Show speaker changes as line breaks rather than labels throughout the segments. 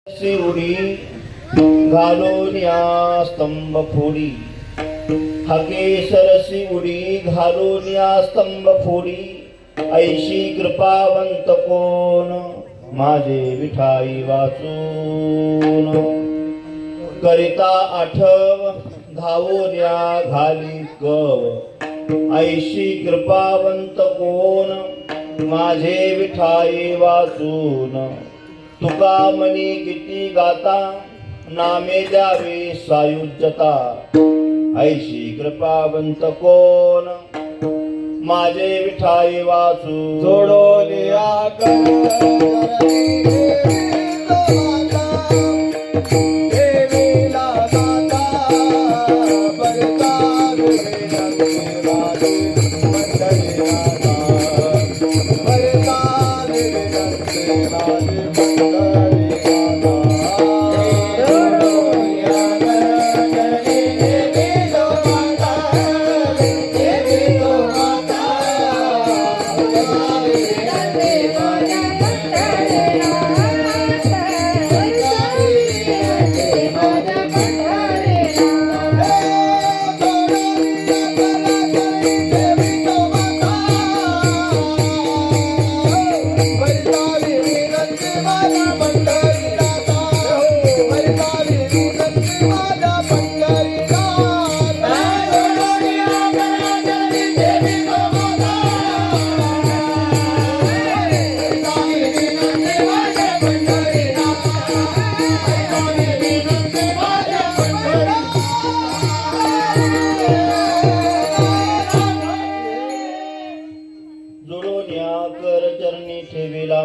उडी घालून या स्तंभ फोडी, हाके सरसी उडी घालून या स्तंभ फोडी, ऐशी कृपावंत कोण माझे विठाई वाचून, करिता आठव धावून या घाली कव, ऐशी कृपावंत कोण माझे विठाई वाचून, तुका मनी किती गाता नामे द्यावे सायुज्यता, ऐशी कृपावंत कोण माझे विठाई वाचू,
जोडून या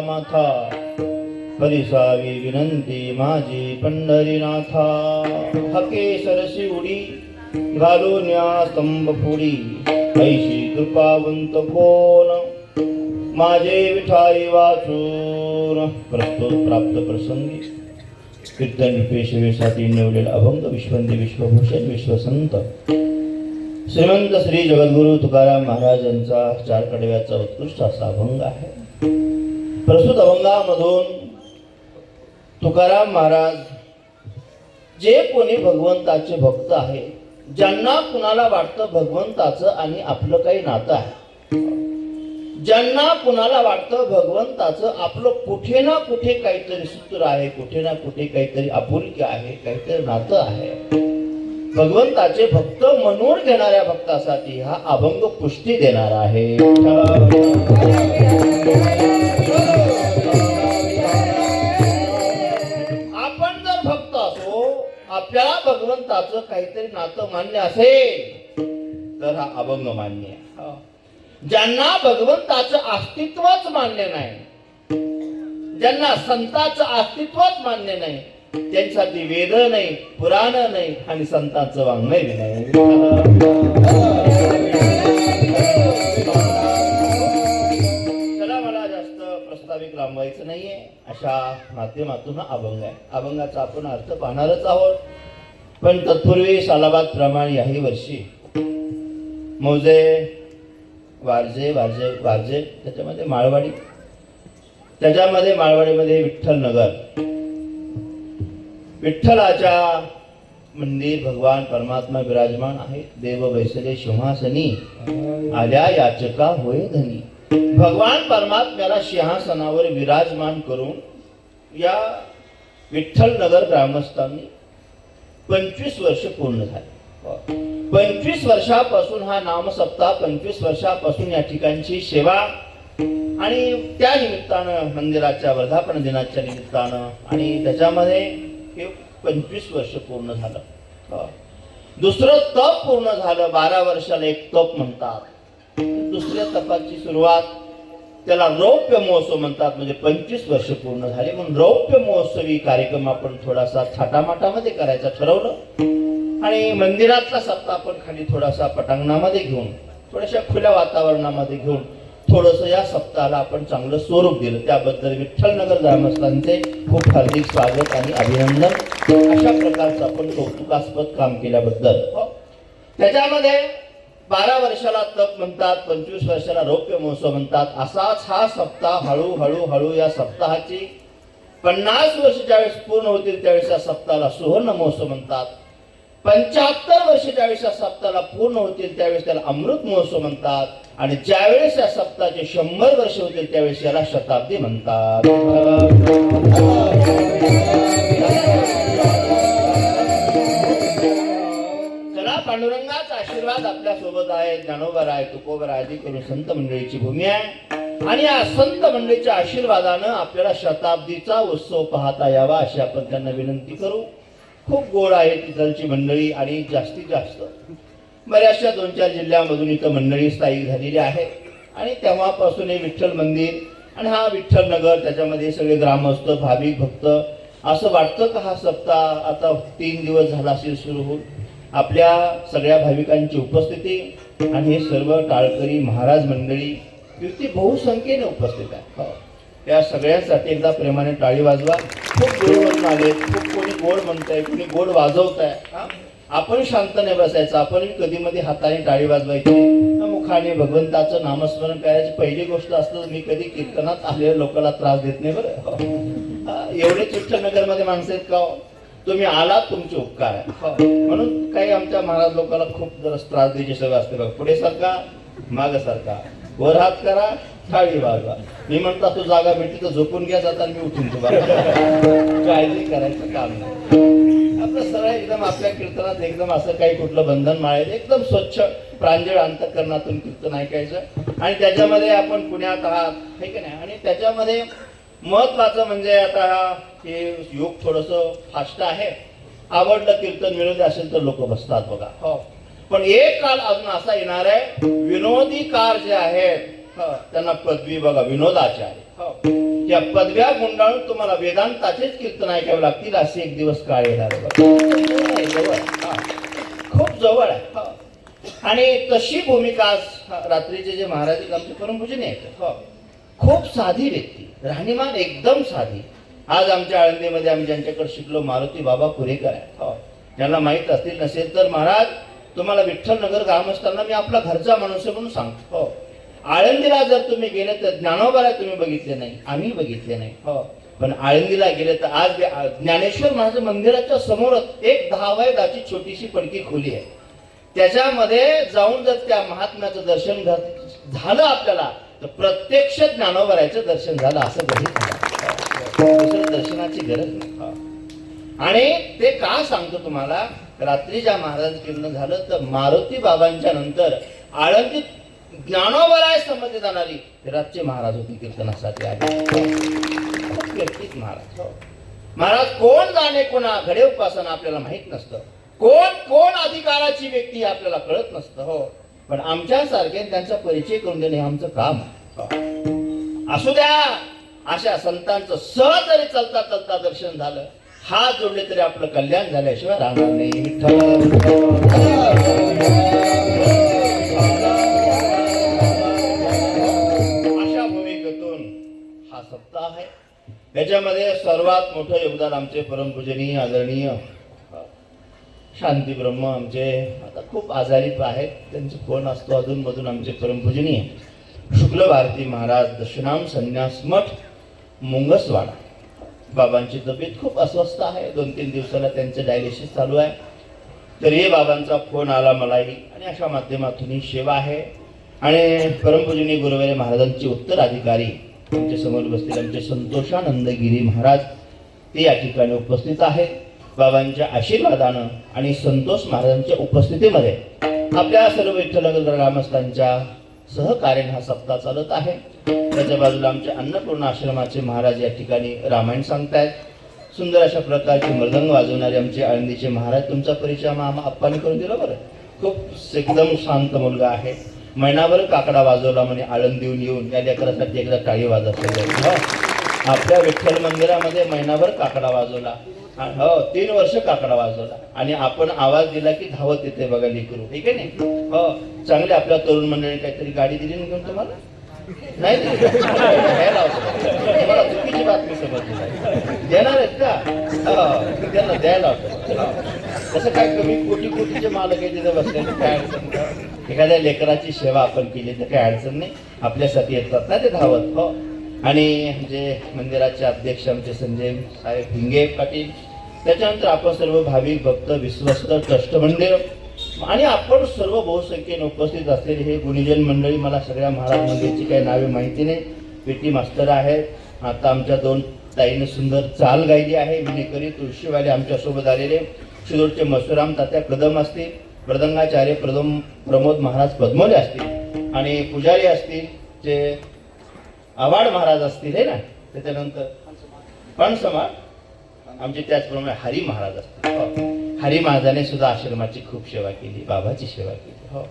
माथा, परिसावी विनंती माझी पंढरीनाथा, हके सरसी उडी घालून या स्तंभ फोडी, ऐशी कृपावंत कोण माझे विठाई वाचून. प्रस्तुत प्राप्त प्रसंगी कीर्तन पेशवेसाठी निवडलेला अभंग विश्वंदी विश्वभूषण विश्वसंत श्रीमंत श्री जगद्गुरु तुकाराम महाराजांचा चार कडव्याचा उत्कृष्ट असा अभंग आहे. प्रस्तुत अभंगामधून तुकाराम महाराज जे कोणी भगवंताचे भक्त आहे, ज्यांना कुणाला वाटतं भगवंताचं आणि आपलं काही नातं आहे, ज्यांना कुणाला वाटतं भगवंताचं आपलं कुठे ना कुठे काहीतरी सूत्र आहे, कुठे ना कुठे काहीतरी आपुलकी आहे, काहीतरी नातं आहे, भगवंताचे भक्त म्हणून घेणाऱ्या भक्तासाठी हा अभंग पुष्टी देणार आहे. आपण जर भक्त असो, आपल्याला भगवंताचं काहीतरी नातं मान्य असेल तर हा अभंग मान्य आहे. ज्यांना भगवंताचं अस्तित्वच मान्य नाही, ज्यांना संतांचं अस्तित्वच मान्य नाही, त्यांच्यासाठी वेद नाही, पुराण नाही आणि संतांचं वाङ्मय नाही. चला, मला जास्त प्रस्ताविक लांबवायचं नाहीये. अशा माध्यमातून हा अभंग आहे. अभंगाचा आपण अर्थ पाहणारच आहोत, पण तत्पूर्वी सालाबाद प्रमाणे याही वर्षी मौजे वारजे वारजे वारजे त्याच्यामध्ये माळवाडी, त्याच्यामध्ये माळवाडीमध्ये विठ्ठल नगर, विठ्ठलाच्या मंदिर भगवान परमात्मा विराजमान आहे. देव बैसले सिंहासनी आल्या याचका होय धनी. भगवान परमात्म्याला सिंहासनावर विराजमान करून या विठ्ठल नगर ग्रामस्थांनी 25 वर्ष पूर्ण झाले. 25 वर्षापासून हा नामसप्ताह, 25 वर्षापासून या ठिकाणची सेवा आणि त्या निमित्तानं मंदिराच्या वर्धापन दिनाच्या निमित्तानं आणि त्याच्यामध्ये हे 25 वर्ष पूर्ण झालं. दुसरं तप पूर्ण झालं. 12 वर्षाला एक तप म्हणतात. दुसऱ्या तपाची सुरुवात त्याला रौप्य महोत्सव म्हणतात. म्हणजे 25 वर्ष पूर्ण झाले म्हणून रौप्य महोत्सवी कार्यक्रम आपण थोडासा थाटामाटामध्ये करायचा ठरवलं आणि मंदिरातला सप्ताह आपण खाली थोडासा पटांगणामध्ये घेऊन, थोड्याशा खुल्या वातावरणामध्ये घेऊन थोडंसं या सप्ताहाला आपण चांगलं स्वरूप दिलं. त्याबद्दल विठ्ठलनगर ग्रामस्थांचे खूप हार्दिक स्वागत आणि अभिनंदन. अशा प्रकारचं आपण कौतुकास्पद काम केल्याबद्दल. त्याच्यामध्ये 12 वर्षाला तप म्हणतात, 25 वर्षाला रौप्य महोत्सव म्हणतात. असाच हा सप्ताह हळूहळू या सप्ताहाची 50 वर्ष ज्यावेळेस पूर्ण होतील त्यावेळेस या सप्ताहाला सुवर्ण महोत्सव म्हणतात. 75 वर्ष ज्यावेळेस या सप्ताहाला पूर्ण होतील त्यावेळेस त्याला अमृत महोत्सव म्हणतात. आणि ज्यावेळेस या सप्ताहाचे 100 वर्ष होतील त्यावेळेस याला शताब्दी म्हणतात. चला, पांडुरंगाचा आशीर्वाद आपल्या सोबत आहे. ज्ञानोबा आहे, तुकोबा आहे, आदी करून संत मंडळीची भूमी आहे. आणि या संत मंडळीच्या आशीर्वादानं आपल्याला शताब्दीचा उत्सव पाहता यावा अशी आपण त्यांना विनंती करू. खूप गोड आहे तिथलची मंडळी आणि जास्तीत जास्त बऱ्याचशा 2-4 जिल्ह्यामधून इथं मंडळी स्थायिक झालेली आहे. आणि तेव्हापासून हे विठ्ठल मंदिर आणि हा विठ्ठल नगर, त्याच्यामध्ये सगळे ग्रामस्थ, भाविक, भक्त, असं वाटतं का हा सप्ताह आता 3 दिवस झाला असेल सुरू होऊन. आपल्या सगळ्या भाविकांची उपस्थिती आणि हे सर्व टाळकरी महाराज मंडळी किती बहुसंख्येने उपस्थित आहे. त्या सगळ्यांसाठी एकदा प्रेमाने टाळी वाजवा. खूप गोड म्हणून आले, खूप कोणी गोड म्हणताय, कोणी गोड वाजवताय. आपण शांत नाही बसायचं, आपण कधी मध्ये हाताने टाळी वाजवायची, मुखाने भगवंताचं नामस्मरण करायची. पहिली गोष्ट असतं, मी कधी कीर्तनात आलेल्या लोकांना त्रास देत नाही बरं. एवढेच विठ्ठलनगर मध्ये माणसं आहेत का? तुम्ही आलात, तुमचे उपकार आहे. म्हणून काही आमच्या महाराज लोकांना खूप जरा त्रास द्यायची सगळं असते बघ. पुढे सारखा, माग सारखा, वर हात करा, थाळी वाजवा. मी म्हणता तू जागा भेटली तर झोपून घ्या, जाता मी उठून तुम्हाला. काळजी करायचं काम नाही. आपलं सरळ एकदम आपल्या कीर्तनात एकदम असं काही कुठलं बंधन माळायचं, एकदम स्वच्छ प्रांजळ अंतःकरणातून कीर्तन ऐकायचं. आणि त्याच्यामध्ये आपण पुण्यात आहात, हे की नाही. आणि त्याच्यामध्ये महत्वाचं म्हणजे आता हे युग थोडंसं फास्ट आहे. आवडलं कीर्तन विनोदी असेल तर लोक बसतात बघा. हो, पण एक काळ अजून असा येणार आहे, विनोदी कार जे आहेत त्यांना पदवी बघा विनोदाचार्य, या पदव्या गुंडाळून तुम्हाला वेदांताचेच कीर्तन ऐकावे लागतील असे एक दिवस काळ येणार आहे. जवळ, खूप जवळ आहे. आणि तशी भूमिका रात्रीचे जे महाराज आमचे परमपूजनीय आहेत, खूप साधी व्यक्ती, राहणीमान एकदम साधी. आज आमच्या आळंदीमध्ये आम्ही ज्यांच्याकडे शिकलो मारुती बाबा पुरेकर आहे. ज्यांना माहीत असतील नसेल तर महाराज, तुम्हाला विठ्ठल नगर ग्रामस्थांना मी आपला घरचा माणूस म्हणून सांगतो. आळंदीला जर तुम्ही गेले तर ज्ञानोबाला तुम्ही बघितले नाही, आम्ही बघितले नाही. पण आळंदीला गेले तर आज ज्ञानेश्वर महाराज मंदिराच्या समोरच एक 10 बाय 10ची छोटीशी पडकी खोली आहे. त्याच्यामध्ये जाऊन जर त्या महात्म्याचं दर्शन झालं आपल्याला तर प्रत्यक्ष ज्ञानोबाचं दर्शन झालं असं कधी दुसरं दर्शनाची गरज नाही. आणि ते का सांगतो तुम्हाला, रात्रीच्या महाराज कीर्तन झालं तर मारुती बाबांच्या नंतर आळंदीत ज्ञानोबाला संमती जाणारी रातचे महाराज होती कीर्तनासाठी आले. व्यक्तिक महाराज. महाराज कोण जाणे कोणा घडे उपासना आपल्याला माहित नसतं, कोण अधिकाराची व्यक्ती आपल्याला कळत नसतं. हो, पण आमच्या सारखे त्यांचा परिचय करून देणे आमचं काम आहे. असू द्या, अशा संतांचं सहज जरी चलता चलता दर्शन झालं, हात जोडले तरी आपलं कल्याण झाल्याशिवाय राहणार नाही. अशा भूमिकेतून हा सप्ताह आहे. त्याच्यामध्ये सर्वात मोठं योगदान आमचे परमपूजनीय आदरणीय शांती ब्रह्म आमचे आता खूप आजारी आहेत, त्यांचे फोन असतो अधूनमधून. आमचे परमपूजनीय शुक्ल भारती महाराज दशनाम संन्यास मठ मुंगसवाडा, बाबांची तब्येत खूप अस्वस्थ आहे. 2-3 दिवसाला त्यांचं डायलिसिस चालू आहे. तरी बाबांचा फोन आला मलाही, आणि अशा माध्यमातून ही सेवा आहे. आणि परमपूजनीय गुरुवारी महाराजांचे उत्तराधिकारी आमच्या समोर बसतील आमचे संतोषानंदगिरी महाराज, ते या ठिकाणी उपस्थित आहेत. बाबांच्या आशीर्वादानं आणि संतोष महाराजांच्या उपस्थितीमध्ये आपल्या सर्व विठ्ठल ग्रामस्थांच्या सहकार्याने हा सप्ताह चालत आहे. त्याच्या बाजूला आमचे अन्नपूर्ण आश्रमाचे महाराज या ठिकाणी रामायण सांगतायत. सुंदर अशा प्रकारचे मृदंग वाजवणारे आमचे आळंदीचे महाराज. तुमचा परिचय आप्पांनी करून दिला बरं. खूप एकदम शांत मुलगा आहे. महिनाभर काकडा वाजवला म्हणे आळंदीहून येऊन. या लेकरासाठी एकदा टाळी वाजवतो. आपल्या विठ्ठल मंदिरामध्ये महिनाभर काकडा वाजवला. हो, 3 वर्ष काकडा वाजवला. आणि आपण आवाज दिला की धावत येते बघा लेकरू, ठीक आहे नाही. हो, चांगले आपल्या तरुण मंडळी काहीतरी गाडी दिली ना घेऊन तुम्हाला, नाही तुम्हाला चुकीची बातमी समजली. देणार आहेत का? त्यांना द्यायला होतं. तसं काय कमी कोटीचे मालक आहे तिथे बसले, काय अडचण नाही. एखाद्या लेकराची सेवा आपण केली तर काय अडचण नाही. आपल्यासाठी येतात ना ते धावत. हो, आणि जे मंदिराचे अध्यक्ष आमचे संजय साहेब हिंगे पाटील, त्याच्यानंतर आपण सर्व भाविक भक्त विश्वस्त ट्रस्ट मंदिर आणि आपण सर्व बहुसंख्येने उपस्थित असलेले हे गुणीजन मंडळी. मला सगळ्या महाराज मंदिरची काही नावे माहिती नाही. पीटी मास्टर आहेत. आता आमच्या दोन ताईने सुंदर चाल गायली आहे. विनेकरी तुळशीवाले आमच्यासोबत आलेले, शिरोडचे मसुराम तात्या कदम असतील, मृदंगाचार्य प्रमोद महाराज पद्मोले असतील आणि पुजारी असतील जे आव्हाड महाराज असतील, हे ना. त्याच्यानंतर पण समाज आमचे त्याचप्रमाणे हरी महाराज असतील. हो, हरी महाराजाने सुद्धा आश्रमाची खूप सेवा केली, बाबाची सेवा केली. हो,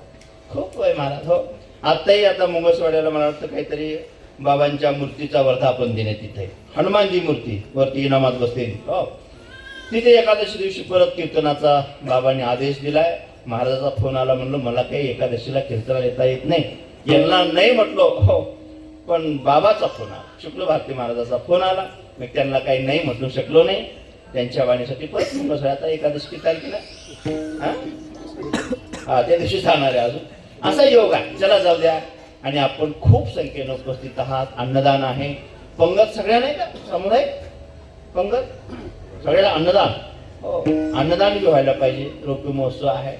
खूप वय महाराज. हो, आताही आता मुंगसवाड्याला मला वाटतं काहीतरी बाबांच्या मूर्तीचा वर्धापन दिने तिथे हनुमानजी मूर्ती वरती इनामात बसलेली. हो, तिथे एकादशी दिवशी परत कीर्तनाचा बाबांनी आदेश दिलाय. महाराजाचा फोन आला, म्हणलं मला काही एकादशीला कीर्तनाला येता येत नाही. यांना नाही म्हटलो. हो, पण बाबाचा फोन आला, शुक्ल भारती महाराजाचा फोन आला. मग त्यांना काही नाही म्हटू शकलो नाही. त्यांच्या वाणीसाठी परत मुंगसवाड्या आता एकादशी किती तारखेला? हा, त्या दिवशी जाणार आहे. अजून असा योग आहे. चला जाऊ द्या. आणि आपण खूप संख्येने उपस्थित आहात. अन्नदान आहे. पंगत सगळ्या नाही का? समुदाय पंगत सगळ्याला अन्नदान. हो, अन्नदान बी व्हायला पाहिजे. रोपी महोत्सव आहे,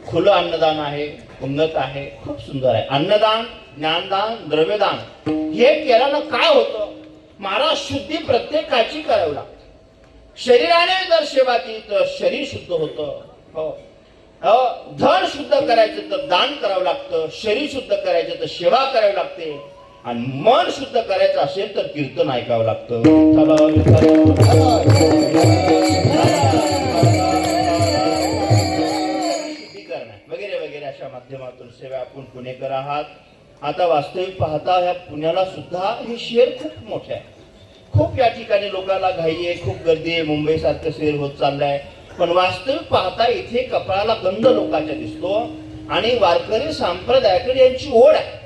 खुलं अन्नदान आहे, पंगत आहे. खूप सुंदर आहे. अन्नदान, ज्ञानदान, द्रव्यदान हे केल्यानं काय होतं? महाराज, शुद्धी प्रत्येकाची करावी लागते. शरीराने जर सेवा केली तर शरीर शुद्ध होतं. हो, धन शुद्ध करायचं तर दान करावं लागतं. शरीर शुद्ध करायचं तर सेवा करावी लागते. आणि मन शुद्ध करायचं असेल तर कीर्तन ऐकावं लागतं. शुद्धीकरण वगैरे वगैरे अशा माध्यमातून सेवा आपण पुणेकर आहात. आता वास्तविक पाहता ह्या पुण्याला सुद्धा हे शहर खूप मोठे आहे. खूप या ठिकाणी लोकांना घाई आहे, खूप गर्दी आहे. मुंबई सारखं शहर होत चाललंय. पण वास्तविक पाहता इथे कपाळाला गंध लोकांच्या दिसतो आणि वारकरी संप्रदायाकडे यांची ओढ आहे.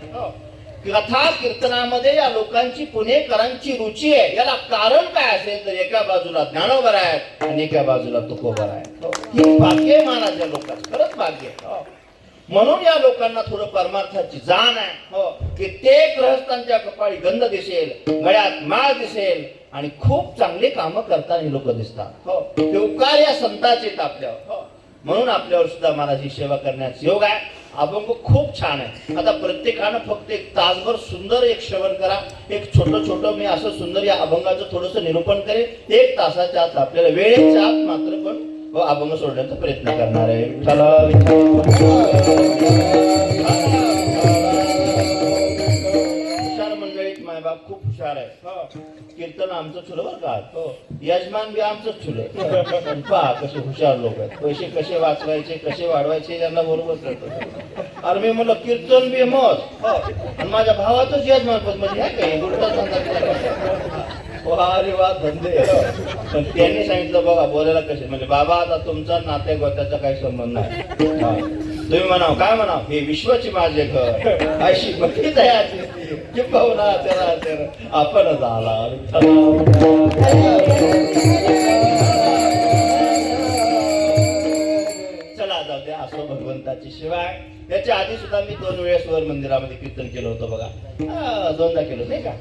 कथा कीर्तनामध्ये या लोकांची पुणेकरांची रुची आहे. याला कारण काय असेल तर एका बाजूला ज्ञानोबा आहेत आणि एका बाजूला तुकोबा आहे. ही भाग्य आहे महाराज या लोकांचं, खरंच भाग्य आहे. म्हणून या लोकांना थोडं परमार्थाची जाण आहे. हो, कित्येक गृहस्थांच्या कपाळी गंध दिसेल, गळ्यात माळ दिसेल आणि खूप चांगले कामं करताना हे लोक दिसतात. हो, हे उपकार या संतांचे आहेत आपल्यावर. हो, म्हणून आपल्यावर सुद्धा महाराज सेवा करण्याचा योग आहे. अभंग खूप छान आहे. आता प्रत्येकानं फक्त एक तासभर सुंदर एक श्रवण करा. एक छोटं मी असं सुंदर या अभंगाचं थोडंसं निरूपण करेन. 1 तासाच्या आत आपल्याला वेळेच्या आत मात्र पण अभंग सोडण्याचा प्रयत्न करणार आहे. हुशार मंडळीत मायबाप खूप हुशार आहे. हो, कीर्तन आमचं छुलं बरं का. हो, यजमान बी आमचंच छुलं. पहा कसे हुशार लोक आहेत. पैसे कसे वाचवायचे, कसे वाढवायचे यांना बरोबर कळतं. अरे मी म्हणलं कीर्तन बी मत. हो, आणि माझ्या भावाचंच यजमान पद म्हणजे ह्या काही उलटा अरे वा धंदे. पण त्यांनी सांगितलं बघा बोलायला कसे, म्हणजे बाबा आता तुमचा नात्या गोत्याचा काही संबंध नाही. तुम्ही म्हणाव काय म्हणाव, हे विश्वाची माझे घर अशी बघी तयाची किंबहुना त्याला आपण झाला. चला जाऊ द्या. असो भगवंताची शिवाय. याच्या आधी सुद्धा मी 2 वेळेस वर मंदिरामध्ये कीर्तन केलं होतं बघा. 2दा केलं नाही का.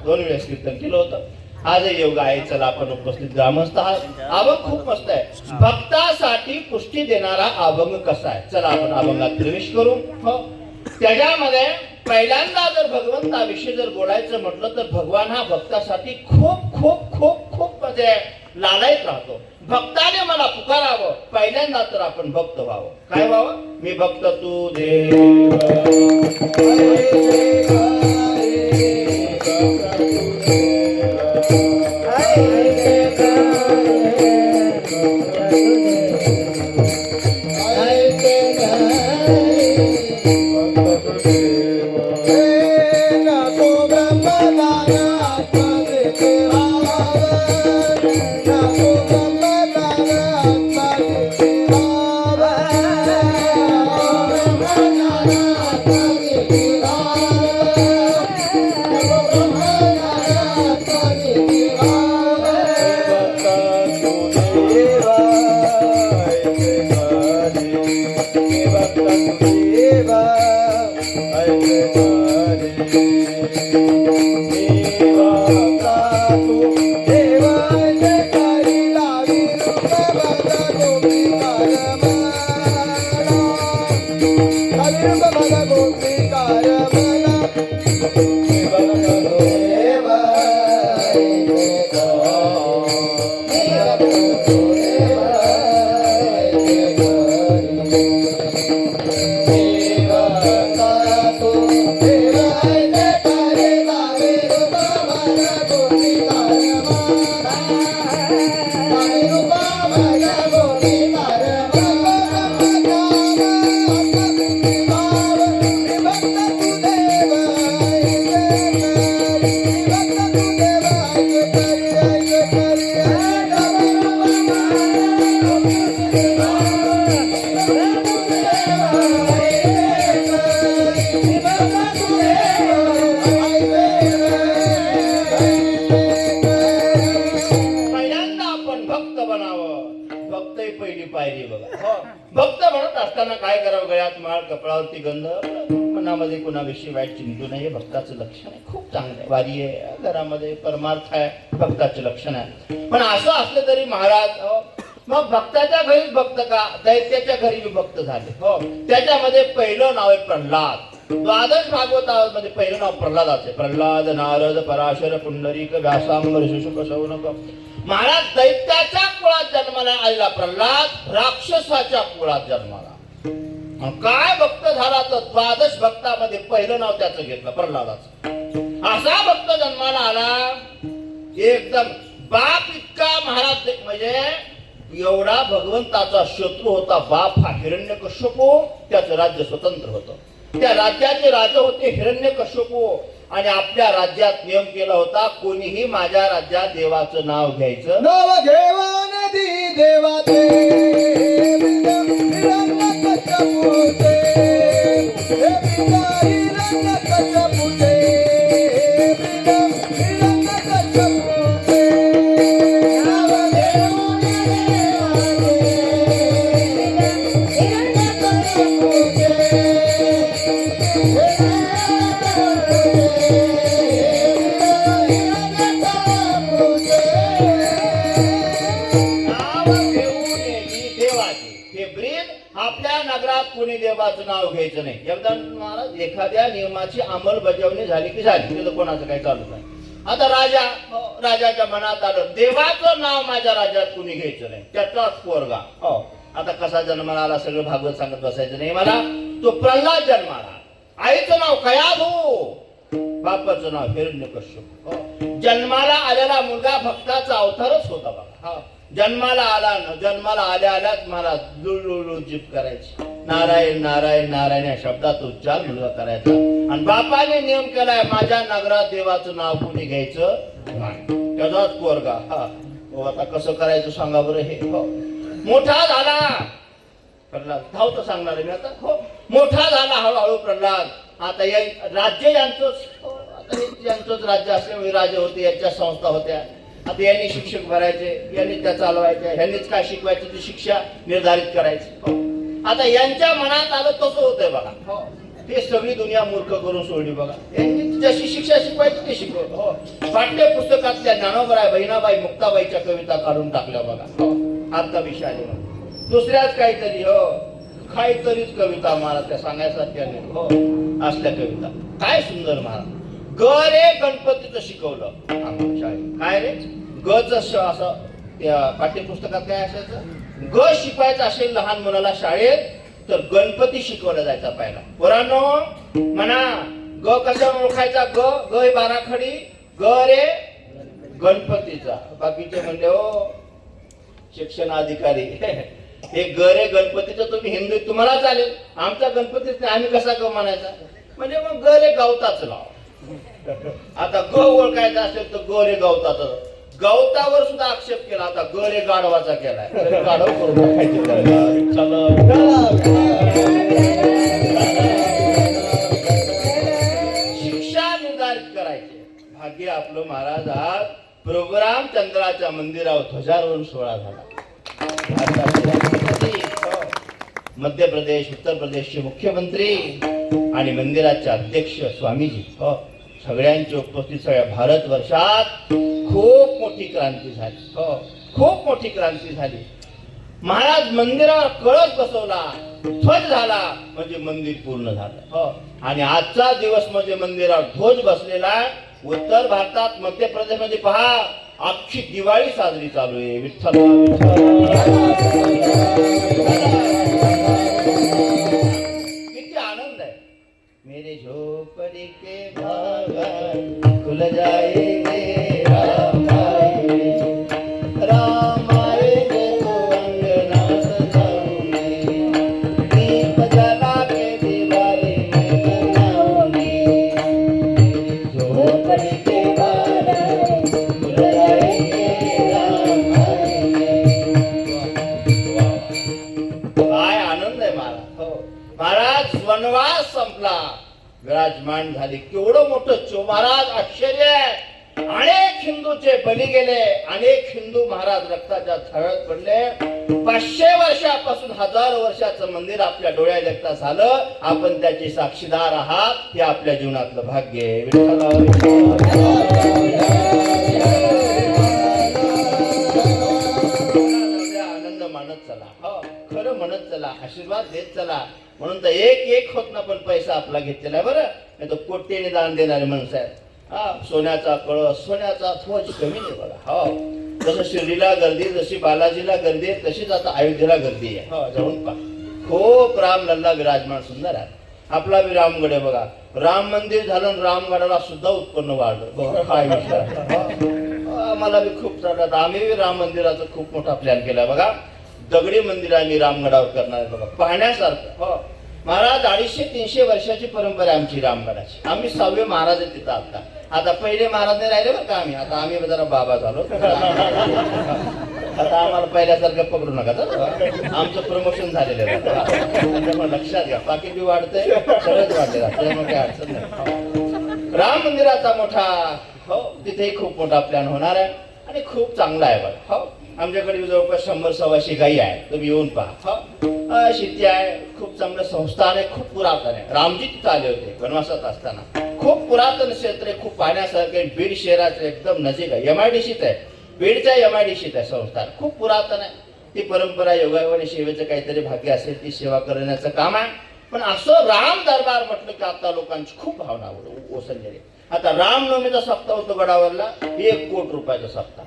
2 वेळेस कीर्तन केलं होतं. आजही योग आहे. चला आपण उपस्थित ग्रामस्थ आहात. अभंग खूप मस्त आहे. भक्तासाठी पुष्टी देणारा अभंग कसा आहे. चला आपण अभंगात प्रवेश करू. हो, त्याच्यामध्ये पहिल्यांदा जर भगवंताविषयी जर बोलायचं म्हटलं तर भगवान हा भक्तासाठी खूप खूप खूप खूप म्हणजे लालायत राहतो. भक्ताने मला पुकारावं. पहिल्यांदा तर आपण भक्त व्हावं. काय व्हावं? मी भक्त तू देव. भक्त म्हणत असताना काय करावं, गळ्यात माळ, कपडावरती गंध, मनामध्ये कुणाविषयी वाईट चिंतू नये, भक्ताचं लक्षण आहे. खूप चांगलं आहे. वारी आहे, घरामध्ये परमार्थ आहे, भक्ताचे लक्षण आहे. पण असं असलं तरी महाराज मग भक्ताच्या घरीच भक्त का, दैत्याच्या घरी भक्त झाले. हो, त्याच्यामध्ये पहिलं नाव आहे प्रल्हाद. द्वादश भागवतामध्ये पहिलं नाव प्रल्हादाचे. प्रल्हाद, नारद, पराशर, पुंडरीक, व्यासांबर, शुशुक, शौनक. महाराज दैत्याच्या कुळात जन्माला आलेला प्रल्हाद राक्षसाच्या कुळात जन्माला. काय भक्त झाला तर द्वादश भक्तामध्ये पहिलं नाव त्याचं घेतलं, प्रल्हादाचं. असा भक्त जन्माला आला, एकदम बाप इतका महाराज, म्हणजे एवढा भगवंताचा शत्रू होता बाप हा हिरण्यकश्यपू. त्याचं राज्य स्वतंत्र होतं. त्या राज्याचे राजे होते हिरण्यकश्यपू. आणि आपल्या राज्यात नियम केला होता, कोणीही माझ्या राज्यात देवाचं नाव घ्यायचं.
नाव घेवा नदी देवाचे हिरण्यकश्यपूचे, हे पिता हिरण्यकश्यपूचे, हिरण्यकश्यपूचे. नाव घेऊन हिरण्यकश्यपूचे,
आपल्या नगरात कोणी देवाचं नाव घ्यायचं नाही. एकदा महाराज एखाद्या नियमाची अंमलबजावणी झाली की झाली, तिथं कोणाचं काही चालू नाही. आता राजाच्या मनात आलं, देवाचं नाव माझ्या राज्यात कोणी घ्यायचं नाही. त्याचाच पोरगा आता कसा जन्माला आला सगळं भागवत सांगत बसायचं नाही मला. तो प्रल्हाद जन्माला. आईचं नाव कयाधू, बापाचं नाव हिरण्यकश्यप. जन्माला आलेला मुलगा भक्ताचा अवतारच होता बघा. जन्माला आल्याच मला लुळलुळू जीप करायची. नारायण नारायण नारायण या शब्दात उच्चार मुलगा करायचा. आणि बापाने नियम केलाय, माझ्या नगरात देवाचं नाव कोणी घ्यायचं नाही. त्याचाच पोरगा. आता कसं करायचं सांगा बरं. हे मोठा झाला प्रल्हाद, धावतं सांगणार आहे मी आता. मोठा झाला हळूहळू प्रल्हाद. आता या राज्य यांचंच राज्य असल्यामुळे राजे होते, यांच्या संस्था होत्या. आता यांनी शिक्षक भरायचे, यांनी त्या चालवायच्या, ह्यांनीच काय शिकवायचं ती शिक्षा निर्धारित करायची. आता यांच्या मनात आलं तसं होतंय बघा. ते सगळी दुनिया मूर्ख करून सोडली बघा. यांनी जशी शिक्षा शिकवायची ते शिकवलं. पाठ्य पुस्तकातल्या ज्ञानोबराय, बहिणाबाई, मुक्ताबाईच्या कविता काढून टाकल्या बघा. आता विषय आले दुसऱ्याच काहीतरीच कविता मला त्या सांगायसारख्या नाही. असल्या कविता काय सुंदर महाराज. ग रे गणपतीचं शिकवलं शाळेत. काय रे गच असं त्या पाठ्यपुस्तकात काय असायचं, ग शिकवायचं असेल लहान मुलाला शाळेत तर गणपती शिकवला जायचा पहिला. पोरांनो म्हणा, ग कशा ओळखायचा? ग ग हे बाराखडी, ग रे गणपतीचा. बाकीचे म्हणले हो शिक्षण अधिकारी हे ग रे गणपतीचं तुम्ही हिंदीत तुम्हाला चालेल, आमचा गणपतीच नाही, आम्ही कसा ग म्हणायचा? म्हणजे मग ग रे गवताच लाव. आता ग ओळखायचा असेल तर ग रे गवताच. गवतावर सुद्धा आक्षेप केला, आता ग रे गाढवाचा केलाय. गाढव करून टाकायचे. शिक्षा निर्धारित करायचे. भाग्य आपलं महाराज आज प्रोग्राम चंद्राच्या मंदिरावर ध्वजारोहण सोहळा झाला. मध्य प्रदेश, उत्तर प्रदेशचे मुख्यमंत्री आणि मंदिराचे अध्यक्ष स्वामीजी सगळ्यांची उपस्थित. सगळ्या भारतवर्षात खूप मोठी क्रांती झाली. खूप मोठी क्रांती झाली. महाराज मंदिरावर कळस बसवला, ध्वज झाला म्हणजे मंदिर पूर्ण झालं. हो. आणि आजचा दिवस म्हणजे मंदिरावर ध्वज बसलेला आहे. उत्तर भारतात मध्य प्रदेशमध्ये पहा अख्खी दिवाळी साजरी चालू आहे. विठ्ठल किती आनंद आहे. मेरे झोपड़ी के बागान खुल जाएंगे राम आएंगे, राम आएंगे तो अंगना सजाऊंगी, दीप जला के दिवाली में मनाऊंगी. झोपड़ी के बागान खुल जाएंगे राम आएंगे. काय आनंद आहे महाराज. हो. महाराज वनवास संपला, विराजमान झाले. केवढं मोठं महाराज आश्चर्य आहे. अनेक हिंदूचे बली गेले, अनेक हिंदू महाराज रक्ताच्या थळत पडले. 500 वर्षापासून 1000 वर्षाचं मंदिर आपल्या डोळ्या देखता झालं. आपण त्याचे साक्षीदार आहात. हे आपल्या जीवनातलं भाग्य आहे. आनंद मानत चला. हो, खरं म्हणत चला, आशीर्वाद देत चला. म्हणून तर एक होत ना, पण पैसा आपला घेतलेला आहे बरं. नाही तर कोट्येने दान देणारे माणसं आहेत. हा, सोन्याचा कळस, सोन्याचा ध्वज कमी नाही बघा. हो, जसं शिर्डीला गर्दी, जशी बालाजीला गर्दी आहे, तशीच आता अयोध्येला गर्दी आहे. हो, जाऊन पहा. खूप रामलल्ला विराजमान सुंदर आहे. आपला बी रामगड आहे बघा. राम मंदिर झालं, रामगडाला सुद्धा उत्पन्न वाढलं. काय विचार. मला बी खूप चालत. आम्ही बी राम मंदिराचा खूप मोठा प्लॅन केला बघा. दगडी मंदिर आम्ही रामगडावर करणार आहे बघा, पाहण्यासारखं. हो, महाराज 250-300 वर्षाची परंपरा आहे आमची रामगडाची. आम्ही 6वे महाराज आहे तिथं. आता पहिले महाराज नाही राहिले बरं का आम्ही. आता आम्ही जरा बाबा झालो. आता आम्हाला पहिल्यासारखं पकडू नका. आमचं प्रमोशन झालेलं आहे. त्यामुळे लक्षात घ्या. पाकिट बी वाढतंय, सगळंच वाढलेलं, त्यामुळे काही अडचण नाही. राम मंदिराचा मोठा, हो, तिथेही खूप मोठा प्लॅन होणार आहे आणि खूप चांगला आहे बघा. हो, आमच्याकडे जवळपास 100-125 गायी आहे. तुम्ही येऊन पहा. हो, शेती आहे. खूप चांगलं संस्थान आहे. खूप पुरातन आहे. रामजी तिथं आले होते वनवासात असताना. खूप पुरातन क्षेत्र आहे. खूप पाहण्यासारखे. बीड शहराचं एकदम नजीक आहे. MIDCत आहे. बीडच्या MIDCत आहे संस्थान. खूप पुरातन आहे. ती परंपरा योगायोगाने सेवेचं काहीतरी भाग्य असेल ती सेवा करण्याचं काम आहे. पण असं राम दरबार म्हटलं की आता लोकांची खूप भावना ओसरलेली. आता रामनवमीचा सप्ताह होतो गडावरला. 1 कोटी रुपयाचा सप्ताह.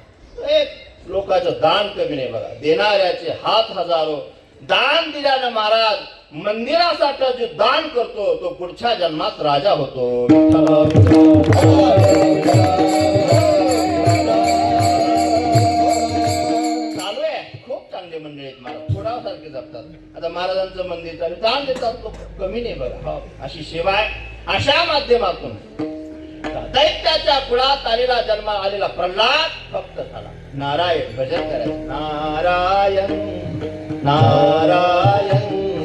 एक लोकांचं दान कमी नाही बघा. देणाऱ्याचे हात हजारो. दान दिल्यानं महाराज मंदिरासाठी जे दान करतो तो पुढच्या जन्मात राजा होतो. चालू आहे. खूप चांगले मंदिर आहेत महाराज. थोडासारखे जपतात. आता महाराजांचं मंदिर चालू, दान देतात लोक, कमी नाही बघा. अशी सेवा आहे. अशा माध्यमातून दैत्याच्या कुळात आलेला जन्म आलेला प्रल्हाद भक्त झाला. नारायण भजन करायचं. नारायण नारायण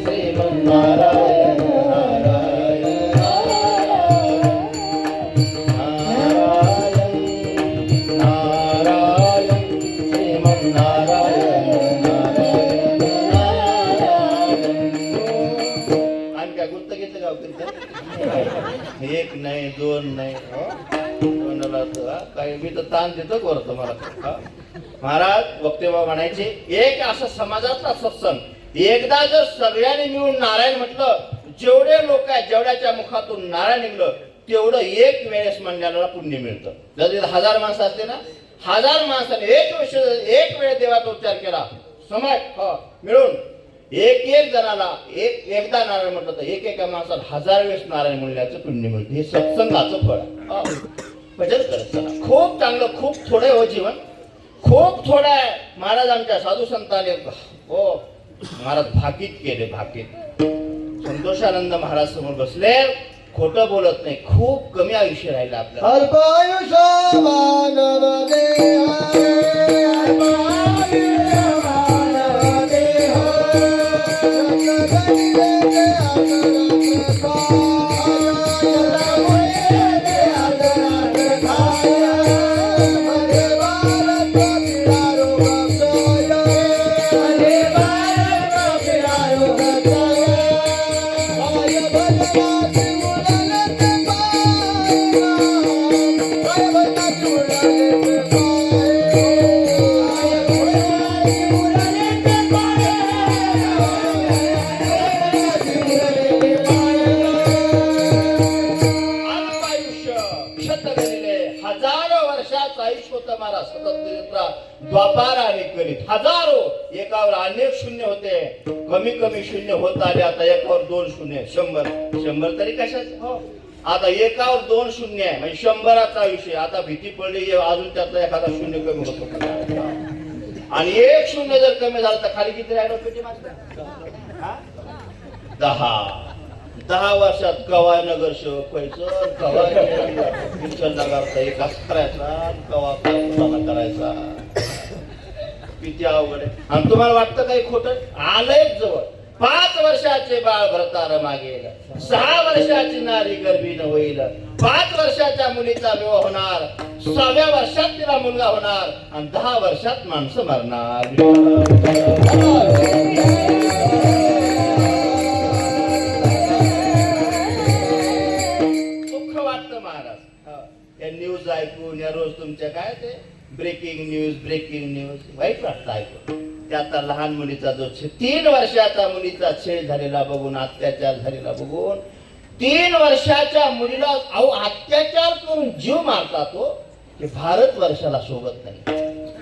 श्रीमन्नारायण नारायण नारायण नारायण श्रीमन्नारायण नारायण नारायण. आणि काय गुप्त घेतलं गाव कीर्तन? 1 नाही 2 नाही. काही मी तर ताण देतो करतो मला. महाराज वक्तेबा म्हणायचे, एक असं समाजातला सत्संग. एकदा जर सगळ्यांनी मिळून नारायण म्हटलं, जेवढे लोक आहेत जेवढ्याच्या मुखातून नारायण निघलं तेवढं एक वेळेस म्हणण्याला पुण्य मिळतं. जर 1000 माणसं असते ना, 1000 माणसाने एक वेळ देवाचा उच्चार केला समाज मिळून एक जणाला एकदा नारायण म्हटलं तर एका माणसाला 1000 वेळेस नारायण म्हणण्याचं पुण्य मिळतं. हे सत्संगाचं फळ. भजन करत चला. खूप चांगलं. खूप थोडं हो जीवन, खूप थोडं आहे. महाराज आमच्या साधू संतांनी हो महाराज भाकीत केले. भाकीत. संतोषानंद महाराज समोर बसले, खोटं बोलत नाही. खूप कमी आयुष्य राहिलं आपल्याला.
अल्पायुष्य मानव
हजारो, एकावर अनेक शून्य होते, कमी कमी शून्य होत आले. आता एकावर 2 शून्य, 100 तरी कशाचे हो. आता एकावर 2 शून्य आहे म्हणजे 100चा विषय. आता भीती पडली अजून त्यातला एखादा शून्य कमी होतो आणि 1 शून्य जर कमी झालं तर खाली किती राहिलं पेटी मास्तर? 10 वर्षात कवा नगरसेवक व्हायचं, कवा पिक्चर लगावता एकाच करायचा, कवा करायचा. किती अवघड आहे. आणि तुम्हाला वाटतं काही खोटं? आलंय जवळ. 5 वर्षाचे बाळ भरतार मागेल, 6 वर्षाची नारी गर्भीण होईल, 5 वर्षाच्या मुलीचा विवाह होणार, 6व्या वर्षात तिला मुलगा होणार आणि 10 वर्षात माणसं मरणार. दुःख वाटतं महाराज या न्यूज ऐकून. या रोज तुमच्या काय ते ब्रेकिंग न्यूज वाईट वाटतं ऐकून. ते आता लहान मुलीचा जो 3 वर्षाचा मुलीचा छेड झालेला बघून, अत्याचार झालेला बघून, 3 वर्षाच्या मुलीला अत्याचार करून जीव मारतात तो, हे भारत वर्षाला शोभत नाही.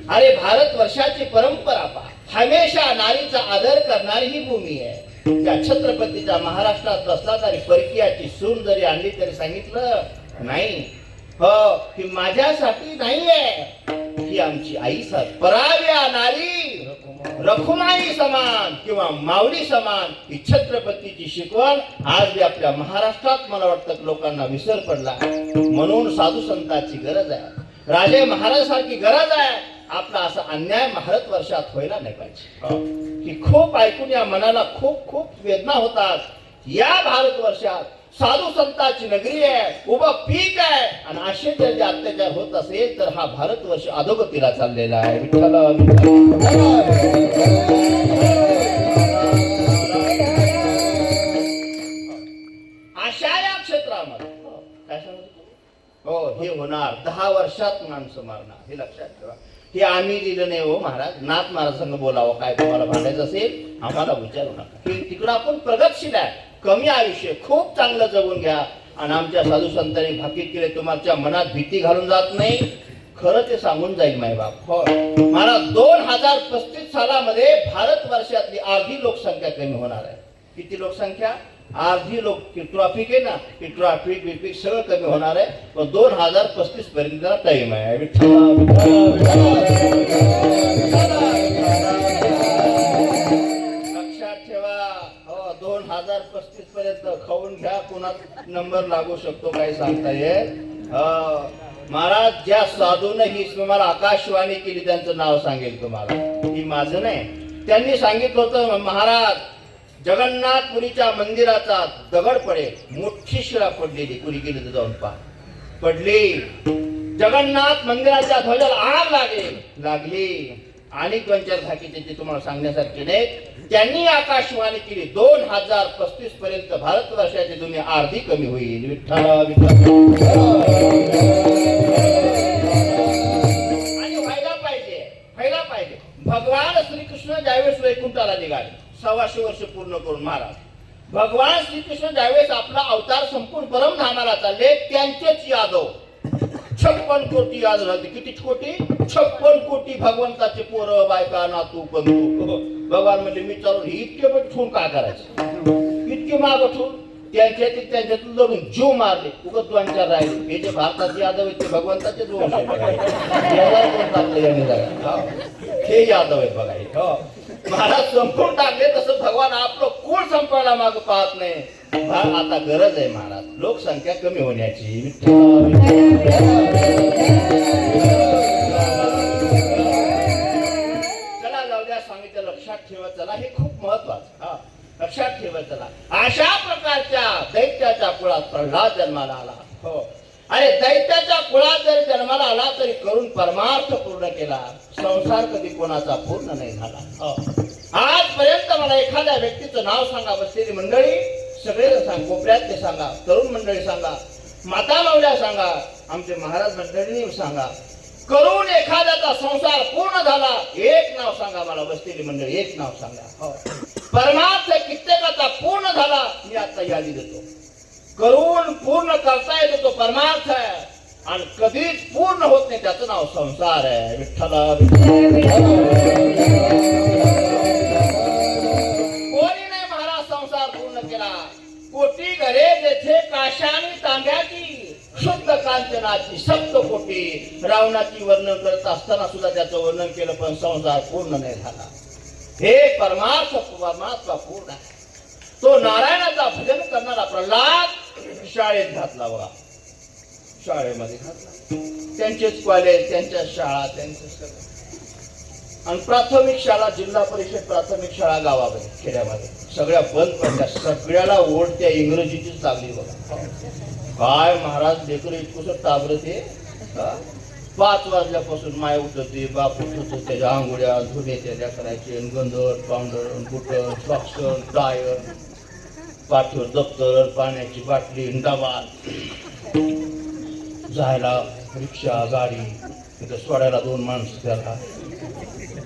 अरे भारत वर्षाची परंपरा पहा. हमेशा नारीचा आदर करणारी ही भूमी आहे. त्या छत्रपतीच्या महाराष्ट्रात बसला तरी परकीयाची सून जरी आणली तरी सांगितलं नाही हो ही माझ्यासाठी नाहीये, ही आमची आई साथ. पराव्या नारी रखुमाई समान किंवा माऊली समान ही छत्रपतीची शिकवण आज आपल्या महाराष्ट्रात मला वाटतं लोकांना विसर पडला. म्हणून साधू संतांची गरज आहे, राजे महाराजांसारखी गरज आहे. आपला असा अन्याय भारत वर्षात व्हायला नाही पाहिजे. की खूप ऐकून या मनाला खूप खूप वेदना होतात. या भारत वर्षात साधू संतांची नगरी आहे, उभं पीक आहे आणि असे जर जे अत्याचार होत असेल तर हा भारत वर्ष अधोगतीला चाललेला आहे. विठ्ठल अशा या क्षेत्रामध्ये काय सांगतो हो हे होणार. 10 वर्षात माणसं मारणार हे लक्षात ठेवा. हे आम्ही दिलं नाही हो महाराज. नाथ महाराजांना बोलावं काय तुम्हाला भांडायचं असेल आम्हाला विचारू नका. तिकडं आपण प्रगतशील आहे, कमी आयुष्य, खूप चांगलं जगून घ्या. आणि आमच्या साधू संतांनी भाकीत केले, तुमच्या मनात भीती घालून जात नाही, खरं ते सांगून जाईल मायबाप. हो महाराज 2035 सालामध्ये भारत वर्षातली अर्धी लोकसंख्या कमी होणार आहे. किती लोकसंख्या? अर्धी लोक. ट्रॉफिक आहे ना, की ट्रॉफिक बिपिक सगळं कमी होणार आहे. पण 2035 पर्यंत टाइम आहे. लक्षात ठेवा. हो 2035 पर्यंत खाऊन घ्या, कोणात नंबर लागू शकतो काही सांगता येत. महाराज ज्या साधूने ही तुम्हाला आकाशवाणी केली त्यांचं नाव सांगेल तुम्हाला, ही माझं नाही. त्यांनी सांगितलं होतं महाराज जगन्नाथपुरीच्या मंदिराचा दगड पडेल, मोठी शिळा पडलेली, कुणी गेली तर जाऊन पहा, पडली. जगन्नाथ मंदिराच्या ध्वजाला आग लागली. आणि 2-4 धाकी त्याची तुम्हाला सांगण्यासारखे नाही. त्यांनी आकाशवाणी केली 2035 पर्यंत भारत वर्षाची दुनिया अर्धी कमी होईल. विठ्ठल आणि व्हायला पाहिजे. भगवान श्रीकृष्ण ज्यावेळेस वैकुंठाला निघाले 125 वर्ष पूर्ण करून महाराज, भगवान श्रीकृष्ण ज्यावेळेस आपला अवतार संपूर्ण परमधामाला चालले, त्यांचेच यादव 56 कोटी यादव झाले. किती कोटी? 56 कोटी भगवंताचे पोरं बायका नातू बंधू. भगवान म्हणजे मी चालून इतके पण ठेवून काय करायचं, इतके माग ठेवून त्यांच्यात लढून जीव मारले. उगत 2-4 राहिले. हे जे भारताचे यादव आहेत ते भगवंताचे दोष आहेत. हे यादव आहेत बघा. हो महाराज संपून टाकले तसं भगवान आपलं कुळ संपवायला माग पाहत नाही. आता गरज आहे महाराज लोकसंख्या कमी होण्याची. चला जाऊ द्या, सांगितलं लक्षात ठेवा. चला हे खूप महत्वाचं लक्षात ठेवा. चला अशा प्रकारच्या दैत्याच्या कुळात प्रल्हाद जन्माला आला. हो अरे दैत्याच्या कुळात जरी जन्माला आला तरी करून परमार्थ पूर्ण केला. संसार कधी कोणाचा पूर्ण नाही झाला. आजपर्यंत मला एखाद्या व्यक्तीचं नाव सांगा, बसलेली मंडळी सगळे सांग, कोपऱ्यातले सांगा, तरुण मंडळी सांगा, माता मावल्या सांगा, आमचे महाराज मंडळींनी सांगा, करून एखाद्याचा संसार पूर्ण झाला. एक नाव सांगा मला बसलेली मंडळी, एक नाव सांगा. परमार्थ कित्येकाचा पूर्ण झाला. मी आता यादी देतो. करून पूर्ण करता येतो तो परमार्थ आहे. आणि कधीच पूर्ण होत नाही त्याचं नाव संसार आहे. विठ्ठला कोणी नाही महाराज संसार पूर्ण केला. कोटी घरे जेथे काशाने तांब्याची शुद्ध कांचनाची सप्तकोटी रावणाची वर्णन करत असताना सुद्धा त्याचं वर्णन केलं पण संसार पूर्ण नाही झाला. हे परमार्थ पूर्ण आहे. तो नारायणाचा भजन करणारा प्रल्हाद शाळेत घातला बघा. शाळेमध्ये घातला. त्यांचेच कॉलेज, त्यांच्या शाळा, त्यांचं सगळं. आणि प्राथमिक शाळा, जिल्हा परिषद प्राथमिक शाळा गावामध्ये खेड्यामध्ये सगळ्या बंद पडल्या. सगळ्याला ओढ त्या इंग्रजीचीच लागली बघा. काय महाराज लेकरं इतकंसं ताबरं ते. 5 वाजल्यापासून माय उठते, बाप उठतो, त्याच्या आंघोळ्या धुणे त्याच्या करायचे, गंधर, पावडर, बुटर, सॉक्सन, टायर, पाठीवर दप्तर, पाण्याची बाटली, डबा, जायला रिक्षा, गाडी, तिथं सोडायला 2 माणसं त्याला.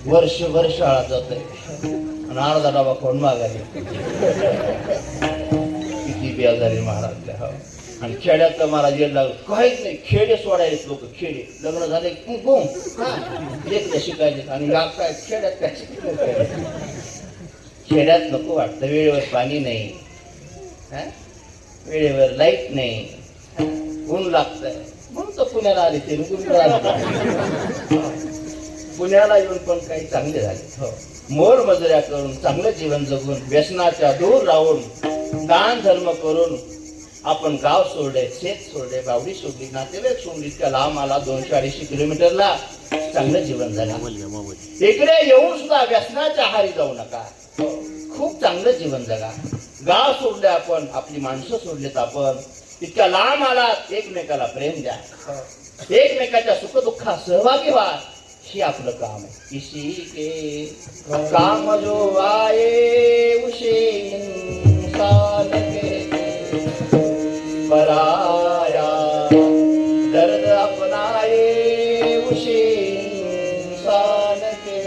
वर्षभर शाळा जात आहे आणि अर्धा डबा कोण मागायला. किती बेजारी महाराज त्या. आणि खेड्यात तर महाराज यायला काहीच नाही. खेडे सोडायचे लोक. खेडे लग्न झाले लेकरं शिकायचे आणि काय खेड्यात काय शिकायचं. खेड्यात नको वाटतं. वेळेवर पाणी नाही, वेळेवर लाईट नाही, ऊन लागतंय म्हणून तर पुण्याला आले. ते पुण्याला येऊन पण काही चांगले झाले. मोल मजुऱ्या करून चांगलं जीवन जगून व्यसनाच्या दूर राहून दान धर्म करून आपण गाव सोडले, शेत सोडले, बावडी सोडली, नातेवाईक सोडली. इतक्या लांब आला 240 किलोमीटरला. चांगलं जीवन झालं. इकडे येऊन सुद्धा व्यसनाच्या आहारी जाऊ नका. खूप चांगलं जीवन जगा. गाव सोडले आपण, आपली माणसं सोडलीत आपण. इतक्या लांब आलात, एकमेकाला प्रेम द्या, एकमेकाच्या सुखदुःखात सहभागी व्हा. हे आपलं काम आहे. किसी के काम जो आए उसे इंसान कहते, पराया दर्द अपनाए उसे इंसान कहते.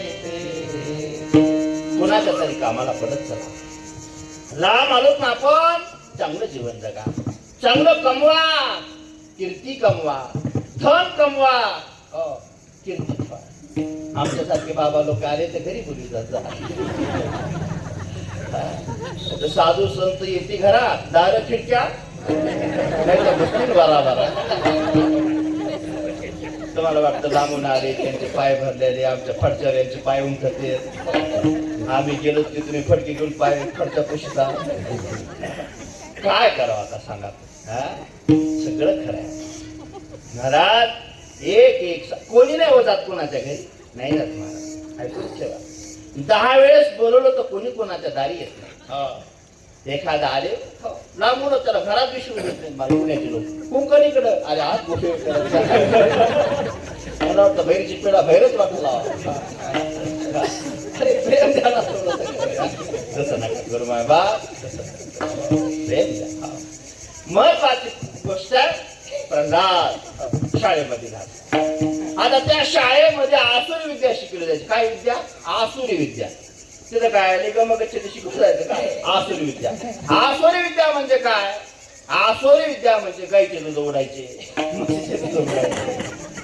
कुणाच्या तरी कामाला पडत चला. लांब आलोत ना आपण, चांगलं जीवन जगा, चांगलं कमवा, कीर्ती कमवा, धन कमवा, कीर्ती ठेवा. आमच्यासारखे बाबा लोक आले तर घरी बोलली जातात. साधू संत येते घरात, दार खिडक्या गोष्टी बराबर. तुम्हाला वाटतं लांबून आले, त्यांचे पाय भरलेले, आमच्या फडच्याऱ्यांचे पाय उमटते. आम्ही गेलो की तुम्ही फडकी घेऊन पाय फडच्या पुसता. काय करावं आता सांगा. सगळं खरं आहे महाराज. एक कोणी नाही होतात कोणाच्या घरी नाही जात महाराज. ऐकून ठेवा. 10 वेळेस बोलवलं तर कोणी कोणाच्या दारी येत नाही. एखादा आले लांबून त्याला घरात विषय येत नाही. मला पुण्याचे लोक कुंकणीकडं अरे आज गोष्टी मला वाटतं बहिरीची पेढा बाहेरच वाटला. अरे प्रेम द्यायला जसं नका करू माय बा, प्रेम द्या. महत्वाची गोष्ट प्रल्हाद शाळेमध्ये घातला. आता त्या शाळेमध्ये आसुरी विद्या शिकवली जायची. काय विद्या? आसुरी विद्या. तिथं काय निगमगच्छती शिकवलं जायचं काय? आसुरी विद्या. आसुरी विद्या म्हणजे काय? आसुरी विद्या म्हणजे गाईचे दूध ओढायचे,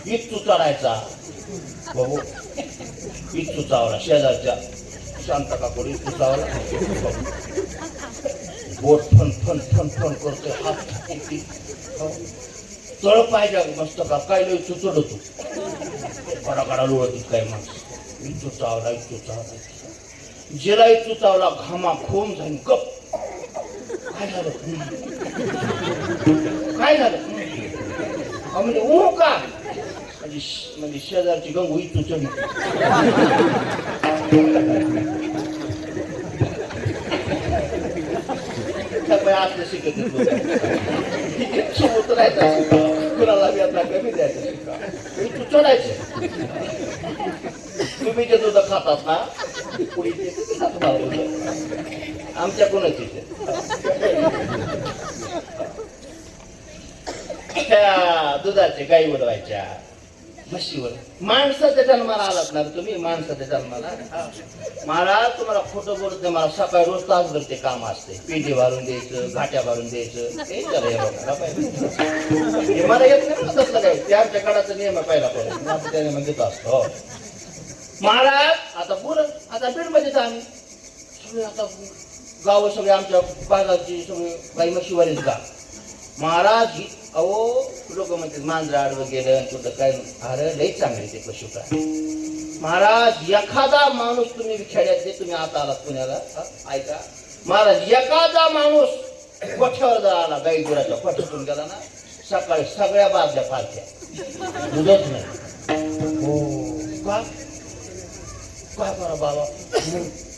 इच्छू चढायचा. बघू इच्छू चावला शेजारच्या शांता काकोडी इच्छू चावला. बोट फन फन फन फन करतोय, हात तळ पाहिजे मस्त का काय लई चुचड होतो. कडाकडा लोळत काय माणसं. इच्छू चावला, इच्छू चावला. जिला इच्छू चावला घामा खोम झाली. गप काय झालं? काय झालं म्हणजे ऊ का म्हणजे शेजारची गंगू इच्छू चढली. असलं शिकत उतरायचा शिका, कुणाला व्यापला कमी द्यायचा शिका. इच्छू चढायचे. तुम्ही जे दूध खातात ना आमच्या कोणाच त्या दुधाचे गाई उडवायच्या. म्हशीवर माणसाच्या जन्माला आलात ना तुम्ही माणसाच्या जन्माला हा. महाराज तुम्हाला खोटं बोलत नाही मला सकाळी रोज तासभर ते काम असते पेटी भरून द्यायचं घाट्या भरून द्यायचं हे जरा हे बघायला पाहिजे हे मला येत नाही ना तसलं काही त्यांच्या काळाचा नियम आहे पहिला पाहिजे आपण त्या नियम घेतो असतो हो. महाराज आता बोल आता बीडमध्येच आम्ही सगळे आता गाव सगळे आमच्या बाजारची सगळे काही म्हशीवारीच का महाराज अहो लोक म्हणतात मांजराड वगैरे कुठं काय अरे लई चांगले ते पशु काय महाराज एखादा माणूस तुम्ही खेड्यातले तुम्ही आता आलात पुण्याला ऐका महाराज एखादा माणूस कोठ्यावर जर आला गाई गुराच्या कोठ्यातून गेला ना सकाळी सगळ्या बाजल्या पालख्या दुधच नाही हो का काय करा बाबा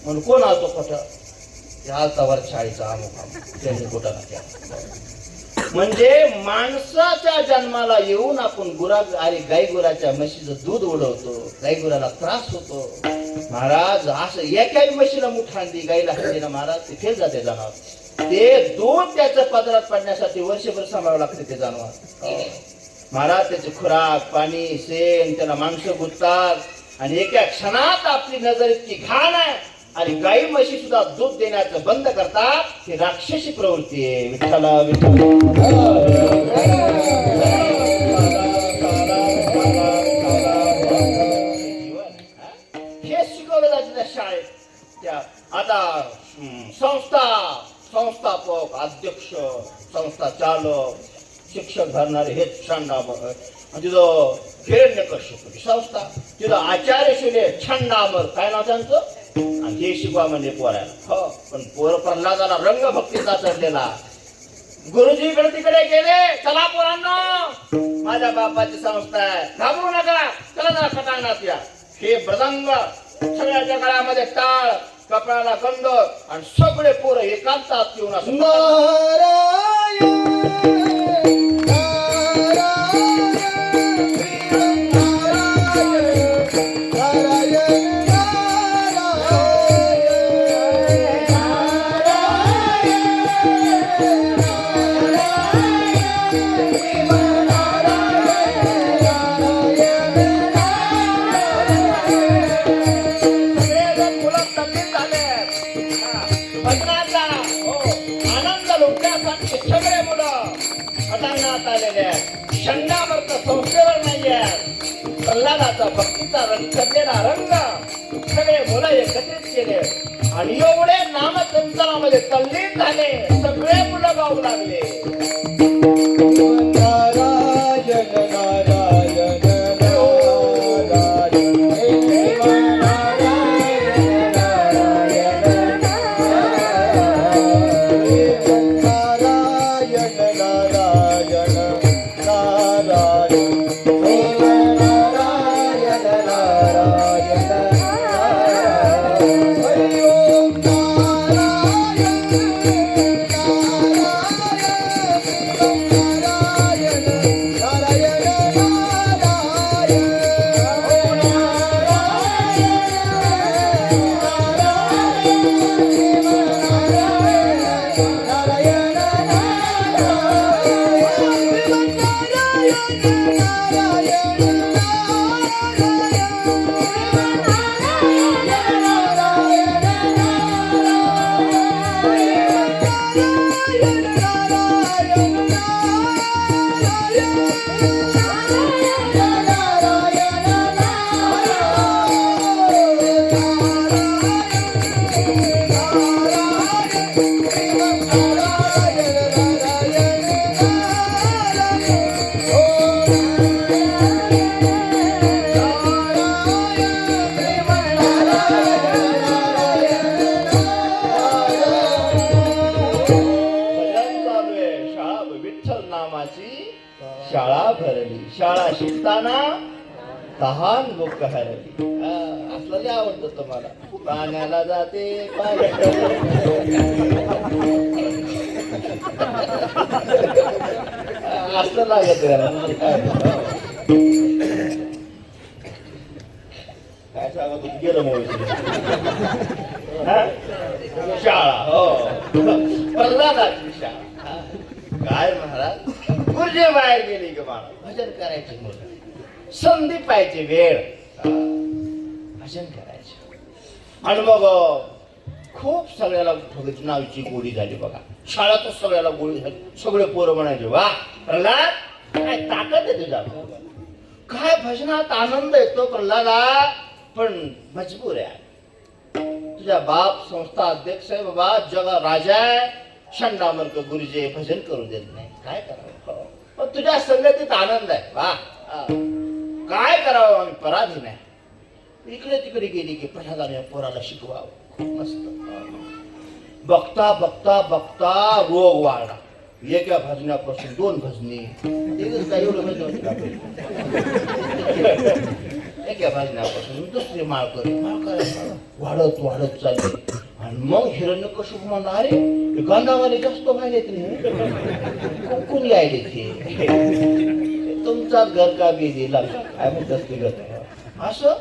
म्हणून कोण आलतो कोठा ते आलतावर शाळेचा अमुक त्यांनी कुठं ना म्हणजे माणसाच्या जन्माला येऊन आपण अरे गाई गुराच्या म्हशीचं दूध उडवतो गाई गुराला त्रास होतो महाराज असं एकाही म्हशीला मुठ हांदी गाईला हांदी ना महाराज ते फेल जाते जनावर ते दूध त्याचं पदरात पडण्यासाठी वर्षभर सांभाळावं लागते ते जनावर महाराज त्याचे खुराक पाणी शेण त्याला माणसं गुंततात आणि एका क्षणात आपली नजर इतकी घाण आहे आणि गाई म्हशी सुद्धा दूध देण्याचं बंद करतात ही राक्षसी प्रवृत्ती आहे विठ्ठला हे शिकवलं जातं त्या शाळेत त्या आता संस्थापक अध्यक्ष संस्था चालक शिक्षक धरणारे हेच छांडामर तिथं हिरण्यकश्यप संस्था तिथं आचार्य शिले छांडामर काय नाव त्यांचं आणि हे शिकवा म्हणजे पोरायला हो पण पोर प्रल्हादाला रंग भक्तीचा चढलेला गुरुजी इकडे तिकडे गेले चला पोरांनो माझ्या बापाची संस्था आहे घाबरू नका चला जरा कटांगणात या हे मृदंग सगळ्याच्या गळ्यामध्ये टाळ कपड्याला गंध आणि सगळे पोरं एकांतात येऊन असं संस्थेवर नाहीये प्रल्हादाचा भक्तीचा रंग चढलेला रंग सगळे मुलं एकत्रित केले आणि एवढे नामसंतानामध्ये तल्लीन झाले सगळे मुलं गाऊ लागले नारायण नारायण शाळा भरली शाळा शिकताना तहान भूक हरली असलं जे आवडतं तुम्हाला पाण्याला जाते असलं लागत काय सांगत गेलं मोबाईल शाळा हो प्रल्हादाची शाळा काय महाराज गुरुजी बाहेर गेली ग बाळा भजन करायची मुलं संधी पाहिजे वेळ भजन करायचं. आणि मग खूप सगळ्याला भजनाची गोडी झाली बघा. शाळेतच सगळ्याला गोडी झाली. सगळे पोरं म्हणायचे वा प्रल्हाद काय ताकद आहे तुझ्या, काय भजनात आनंद येतो प्रल्हादा, पण मजबूर आहे. तुझा बाप संस्था अध्यक्ष आहे बाबा, जगा राजा आहे, शंडामर्क गुरुजी भजन करू देत नाही, काय करावं. पण तुझ्या संगतीत आनंद आहे वा, काय करावं, आम्ही पराधीन आहे. इकडे तिकडे गेली की प्रल्हादाने पोराला शिकवावं. खूप मस्त. बघता बघता बघता रोग वाढला. एका भजनापासून 2 भजनी, एकच काय एवढं भजन होती का एका भजनापासून दुसरी माळकर वाढत वाढत चालली. आणि मग हिरण्यकश्यप म्हणला अरे गंधावाले जास्त व्हायले ते कोण यायले ते तुमचा घर का बी दिला काय म्हणतात असं.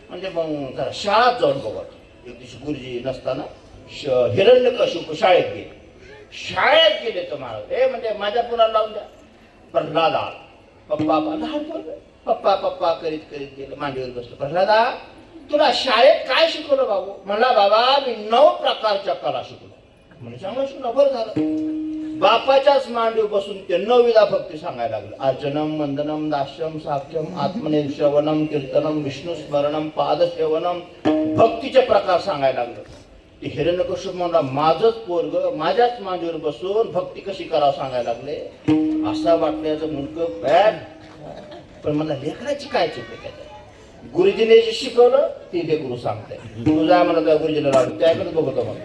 म्हणजे मग जरा शाळेत जाऊन बघत. एक दिवशी गुरुजी नसताना हिरण्यकश्यप शाळेत गेले. शाळेत गेले तर मला म्हणजे माझ्या पुन्हा लावून द्या. प्रल्हादा पप्पा लहान पप्पा पप्पा करीत करीत गेलं, मांडीवर बसलं. प्रल्हादा तुला शाळेत काय शिकवलं बाबू? म्हणला बाबा मी 9 प्रकारच्या कला शिकलो. म्हणजे चांगलं शिकलं, बरं झालं. बापाच्याच मांडीवर बसून ते 9विधा भक्ती सांगायला लागलं. अर्चनम वंदनम दास्यम साख्यम आत्मने श्रवणम कीर्तनम विष्णू स्मरणम पादसेवनम भक्तीचे प्रकार सांगायला लागलं. ते हिरण्यकश्यप म्हणला माझंच पोरग माझ्याच मांडीवर बसून भक्ती कशी करावं सांगायला लागले. असा वाटल्याचं मुंडकं बॅग. पण मला लेकराची काय चुक आहे? गुरुजीने जे शिकवलं ते लेकरू सांगते. तुझा मला त्या गुरुजीला लावलं त्याकडे बघतो. मग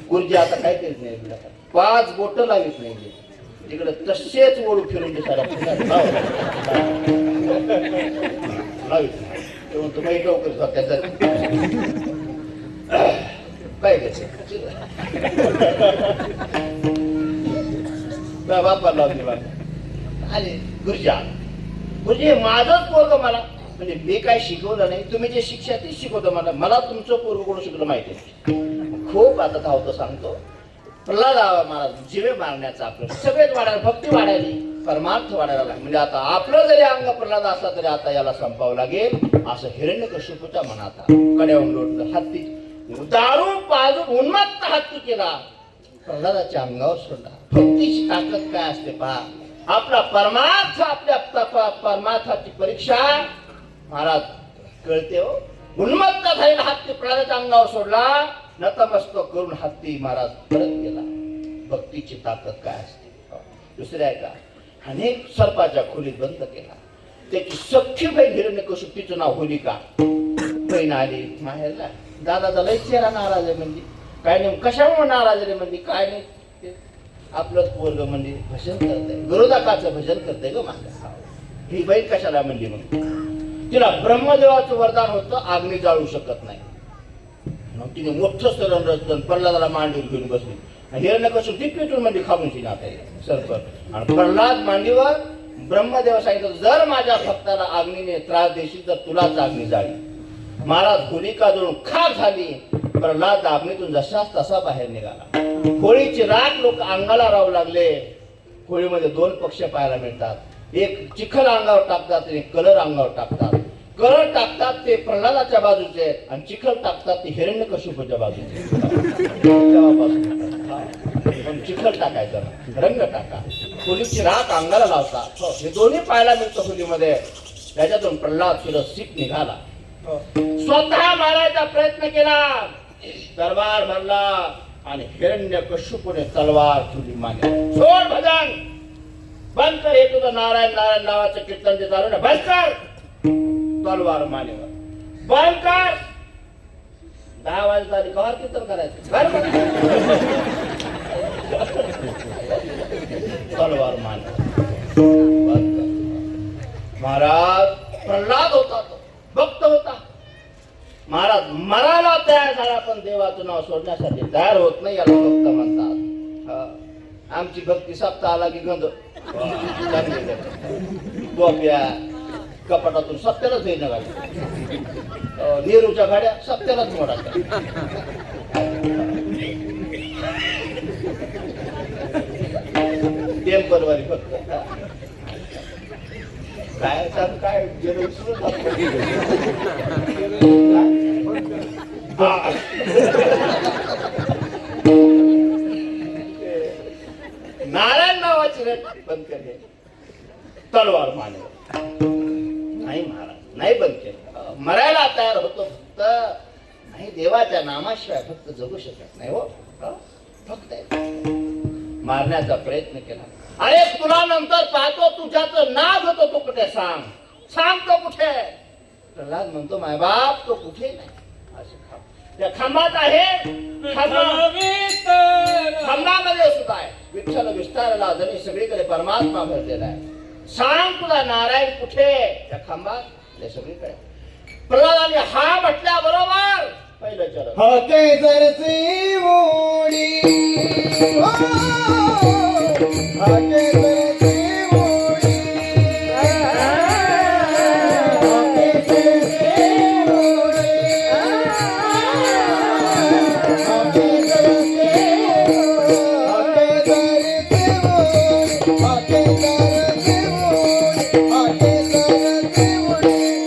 गुरुजी आता काय करीत नाही, 5 बोट लावित नाही तिकडे, तसेच ओळू फिरून लावित नाही. तेव्हा तुम्ही डोकं काय बापा लावली बाबा. आणि गुरुजी माझंच पोरग मला म्हणजे मी काय शिकवलं नाही, तुम्ही जे शिक्षा तीच शिकवतं मला. मला तुमचं पोरग कोण शिकलं माहिती आहे. खूप आता धावतो सांगतो. प्रल्हाद महाराज जीवे मारण्याचा आपलं सगळेच वाढायला, भक्ती वाढायली, परमार्थ वाढायला लागला. म्हणजे आता आपलं जरी अंग प्रल्हाद असला तरी आता याला संपावं लागेल असं हिरण्यकश्यपूच्या मनात कड्यावून लोटलं. हत्ती दारू पाजून उन्मत्त हत्ती केला, प्रल्हादाच्या अंगावर सोडला. भक्तीची ताकद काय असते पहा. आपला परमार्थ, आपल्या परमार्थाची परीक्षा महाराज कळते हो. उन्मत्त झालेला हत्ती प्रल्हादाच्या अंगावर सोडला, नतमस्तक करून हत्ती महाराज परत गेला. भक्तीची ताकद काय असते. दुसरे आहे का, अनेक सर्पाच्या खोलीत बंद केला. त्याची सख्खी बहीण हिरण्यकश्यप, तिचं नाव होलिका. बहीण आली माहेरला, दादाचा लय चेहरा नाराज आहे. म्हणजे काय नाही, कशामुळे नाराज आहे म्हणजे काय नाही, आपलंच पोरग म्हणजे भजन करतंय, विरोधकाचं भजन करतंय ग माझ्या. ही बहीण कशाला म्हणली मग? तिला ब्रह्मदेवाचं वरदान होतं अग्नी जाळू शकत नाही. मग तिने मोठं सरण रचलं, प्रल्हादाला मांडीवर घेऊन बसली. हिरण्यकश्यप ती पेटून म्हणजे खाऊन शिनात सरपट. आणि प्रल्हाद मांडीवर ब्रह्मदेव सांगितलं जर माझ्या भक्ताला अग्नीने त्रास देशील तर तुलाच अग्नी जाळी. महाराज होलिका जळून खाक झाली. प्रल्हाद अग्नीतून जसाच तसा बाहेर निघाला. होळीची राख लोक अंगाला राहू लागले. होळीमध्ये 2 पक्ष पाहायला मिळतात. एक चिखल अंगावर टाकतात आणि एक अंगावर टाकतात. कलर टाकतात ते प्रल्हादाच्या बाजूचे आणि चिखल टाकतात ते हिरण्यकश्यपूच्या बाजूचे. पण चिखल टाकायचं, रंग टाका. होळीची राख अंगाला लावतात. हे दोन्ही पाहायला मिळतं होळीमध्ये. त्याच्यातून प्रल्हाद सुरक्षित निघाला. स्वतः मारायचा प्रयत्न केला, दरबार भरला आणि हिरण्यकश्यपूने तलवार तुली मागे. सोड भजन बंद कर, हे तुझं नारायण नारायण नावाचं कीर्तन जे चालू ना बंद कर. तलवार मानेवर बंद कर. 10 वाजता आली कवर कीर्तन करायचं. तलवार मानेवर बंद कर. महाराज प्रल्हाद होता, तो भक्त होता. महाराज मरायला तयार झाला पण देवाचं नाव सोडण्यासाठी तयार होत नाही, याला भक्त म्हणतात. आमची भक्ती सप्ताह आला की गंध गोप्या कपाटातून सत्यालाच भेट घाली. नेहरूच्या गाड्या सत्यालाच मोडायच्या. टेम्परवारी फक्त काय आता काय गेलं विसरून जातो. हा. नारायण नावाची रेट बंद केले, तलवार माने नाही महाराज, नाही बंद केलं. मरायला तयार होतो फक्त नाही, देवाच्या नामाशिवाय फक्त जगू शकत नाही हो. फक्त मारण्याचा प्रयत्न केला. अरे तुला नंतर पाहतो, तुझ्याच नाद होतो, तो कुठे सांग, सांग तो कुठे. प्रल्हाद म्हणतो माय बाप तो कुठे नाही. त्या खांबात आहे, खांबामध्ये सुद्धा आहे. विठ्ठल विस्तारला धनी सगळीकडे परमात्मा भरलेला आहे. सांग तुला नारायण कुठे, त्या खांबात सगळीकडे. प्रल्हादाने हा म्हटल्या बरोबर पहिलं चरण
हाके सरसी मोडी, हाके सरसी मोडी, हाके सरसी मोडी, हाके सरसी मोडी, हाके सरसी मोडी, हाके सरसी मोडी, हाके सरसी मोडी,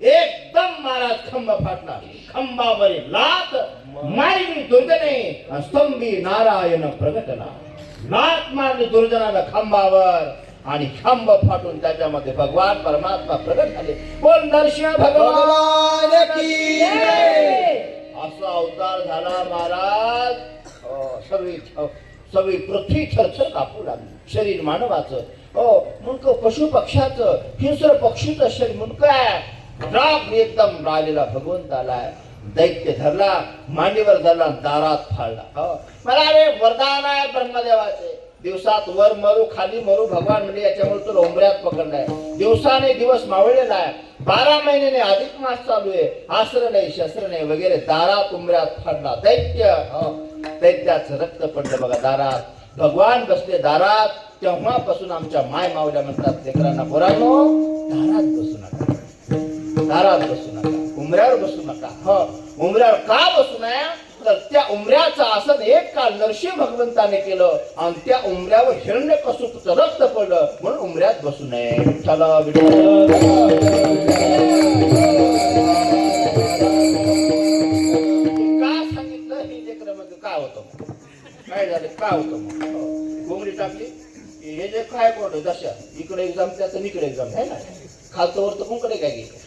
एकदम महाराज खंब फाटला. खंबावरील लात मारली दुर्जने, स्तंभी नारायण प्रगटला. लात मारली दुर्जनाला खांबावर आणि खांब फाटून त्याच्यामध्ये भगवान परमात्मा प्रगट झाले. बोल नरसिंह भगवान की जय. असा अवतार झाला महाराज. सगळी पृथ्वी थरथर कापू लागली. शरीर मानवाचं, मुंडक पशु पक्षाचं, हिंस्र पक्षीचं शरीर मुंडक राग एकदम राहिलेला भगवंत आलाय. दैत्य धरला, मांडीवर धरला, दारात फाळला. मला अरे वरदान आहे ब्रह्मदेवाचे. दिवसात वर मरू खाली मरू भगवान म्हणजे याच्यामुळे तो उंबऱ्यात पकडलाय. दिवसाने दिवस मावळलेला आहे. 12 महिन्याने अधिक मास चालू आहे. अस्त्र नाही शस्त्र नाही वगैरे. दारात उंबऱ्यात फाडला दैत्य. दैत्याचं रक्त पडलं बघा दारात. भगवान बसले दारात. तेव्हापासून आमच्या माय मावल्या म्हणतात लेकरांना, पोरांनो दारात बसू नका, दारात बसू नका, उंबऱ्यावर बसू नका. उंबऱ्यावर का बसू नये तर त्या उंबऱ्याचं आसन एक काळ नरसिंह भगवंताने केलं आणि त्या उंबऱ्यावर हिरण्यकशिपूचं रक्त पडलं म्हणून उंबऱ्यात बसू नये. चला विठ्ठल का सांगितलं हे लेकरं मध्ये काय होतं, काय झालं, काय होतं. घोंगडी टाकली हे जे काय कोण दशा इकडे एक्झाम त्याचं इकडे एक्झाम आहे ना. खालचं वर तर कोणकडे काय गेले.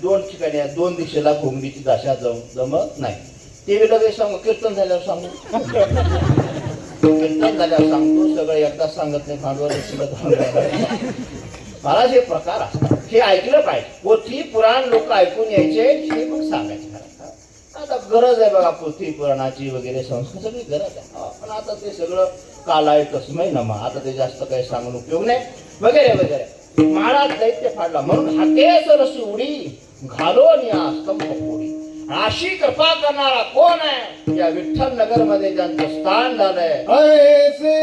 2 ठिकाणी 2 दिशेला घोंगडीची दशा जमत नाही. ते लगेच सांगू, कीर्तन झाल्यावर सांगू, कीर्तन झाल्यावर सांगतो. सगळं एकदा सांगत नाही. भांडवल मला जे प्रकार असतात हे ऐकलं पाहिजे. पोथी पुराण लोक ऐकून यायचे हे मग सांगायचे. आता गरज आहे बघा पोथी पुराणाची वगैरे संस्कार सगळी गरज आहे. पण आता ते सगळं कालाय तस्मै नमा. आता ते जास्त काही सांगून उपयोग नाही वगैरे वगैरे. महाराज दैत्य फाडला म्हणून हाकेस रसी उडी घालून या स्तंभ फोडी. अशी कृपा करणारा कोण आहे या विठ्ठल नगर मध्ये ज्यांचं स्थान झालंय.
ऐसे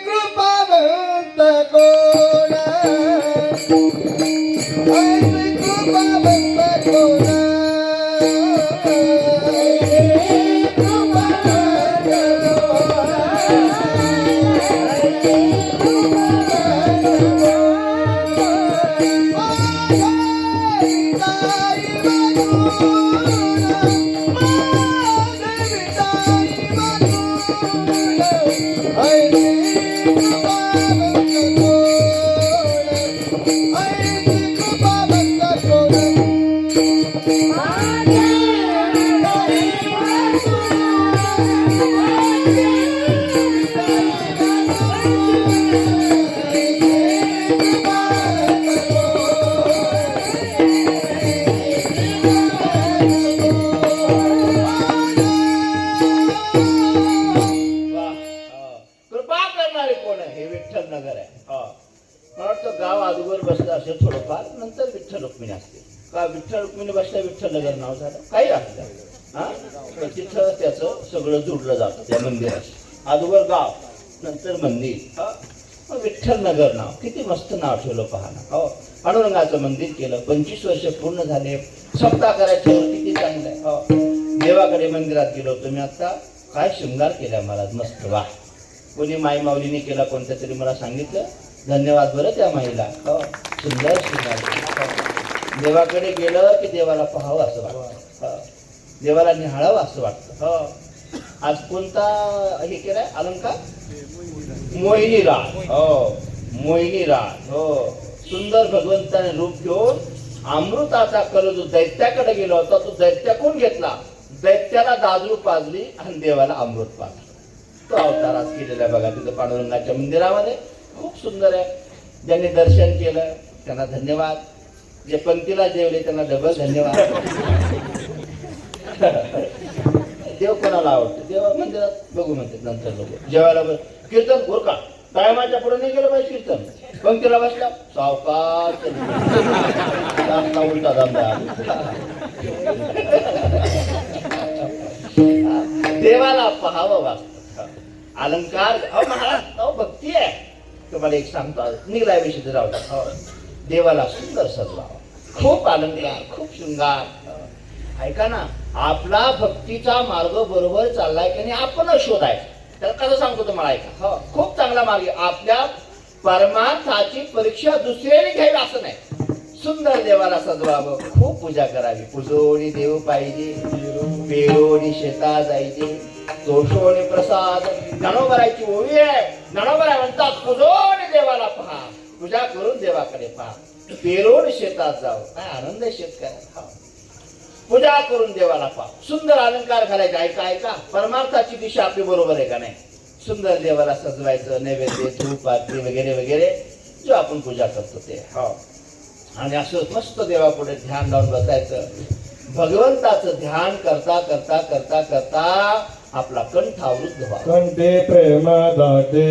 कृपावंत कोण, ऐसे कृपावंत कोण.
नगर आहे. मला वाटतं गाव अगोदर बसलं असेल थोडंफार, नंतर विठ्ठल रुक्मिणी असते का. विठ्ठल रुक्मिणी बसल्या विठ्ठल नगर नाव झालं, काही असलं हा. तर तिथं त्याचं सगळं जुडलं जातं त्या मंदिराशी. अगोदर गाव, नंतर मंदिर. हा, मग विठ्ठल नगर नाव, किती मस्त नाव ठेवलं पहा ना. हो, पांडुरंगाचं मंदिर केलं, 25 वर्ष पूर्ण झाले. सप्ताह करायचे किती चांगलं आहे. हो, देवाकडे मंदिरात गेलो होतो मी आता. काय शृंगार केला मला मस्त. वा, कोणी माई माऊलीने केला, कोणत्या तरी मला सांगितलं. धन्यवाद बरं त्या माईला. हो, सुंदर शृंगार केला. हो, देवाकडे गेलं की देवाला पाहावं असं वाटतं. हो, देवाला निहाळावं असं वाटतं. हो, आज कोणता हे केलाय अलंकार? मोहिनी राग. हो, मोहिनी राग. हो, सुंदर भगवंताने रूप घेऊन अमृताचा कलजू दैत्याकडे गेला होता. तो दैत्याकडून घेतला, दैत्याला दादरू पाजली आणि देवाला अमृत पाजलं. तो अवतार आज केलेला आहे बघा तिथं पांडुरंगाच्या मंदिरामध्ये. खूप सुंदर आहे. ज्यांनी दर्शन केलं त्यांना धन्यवाद. जे पंक्तीला जेवले त्यांना डबल धन्यवाद. देव कोणाला आवडतो? देवा मंदिरात बघू म्हणते नंतर लोक जेवायला बस. कीर्तन गोरका टायमाच्या पुढे नाही गेलं पाहिजे. कीर्तन पंक्तीला बसला सावकाश उलटा धंदा. देवाला पाहावं वाचतं. अलंकार महाराज भक्ती आहे. तुम्हाला एक सांगतो, निघलाय विषय राहू द्या. हो, देवाला सुंदर सजवावं, खूप अलंकार, खूप शृंगार. ऐका ना, आपला भक्तीचा मार्ग बरोबर चाललाय की नाही आपण शोधायचा. तर कसं सांगतो तुम्हाला, ऐका. हो, खूप चांगला मार्ग. आपल्या परमार्थाची परीक्षा दुसऱ्याने घ्यावी असं नाही. सुंदर देवाला सजवावं, खूप पूजा करावी. पुजोणी देव पाहिजे, पेरोणी शेता जायचे, तोषोणी प्रसाद. ज्ञानोबराची ओवी आहे. ज्ञानोबरा म्हणतात पुजोणी देवाला पहा, पूजा करून देवाकडे पहा, पेरोण शेतात जावं. काय आनंद आहे शेतकऱ्याला. पूजा करून देवाला पहा. सुंदर अलंकार घालायचे. ऐका ऐका, परमार्थाची दिशा आपली बरोबर आहे का नाही. सुंदर देवाला सजवायचं, नैवेद्य धूप आरती वगैरे वगैरे जो आपण पूजा करतो ते. हो, आणि असं मस्त देवापुढे ध्यान लावून बसायचं. भगवंताचं ध्यान करता करता करता करता आपला कंठ आवृत्त व्हावा.
कंठे प्रेम दाते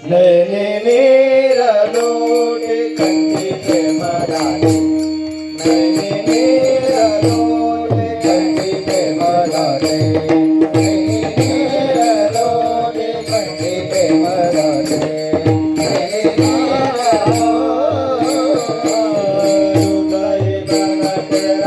नयने नीर लोटे. कंठे प्रेम दाते नयने नीर लोटे. कंठे प्रेम दाते नयने नीर लोटे. कंठे प्रेम दाते नयने नीर लोटे. हृदय भगत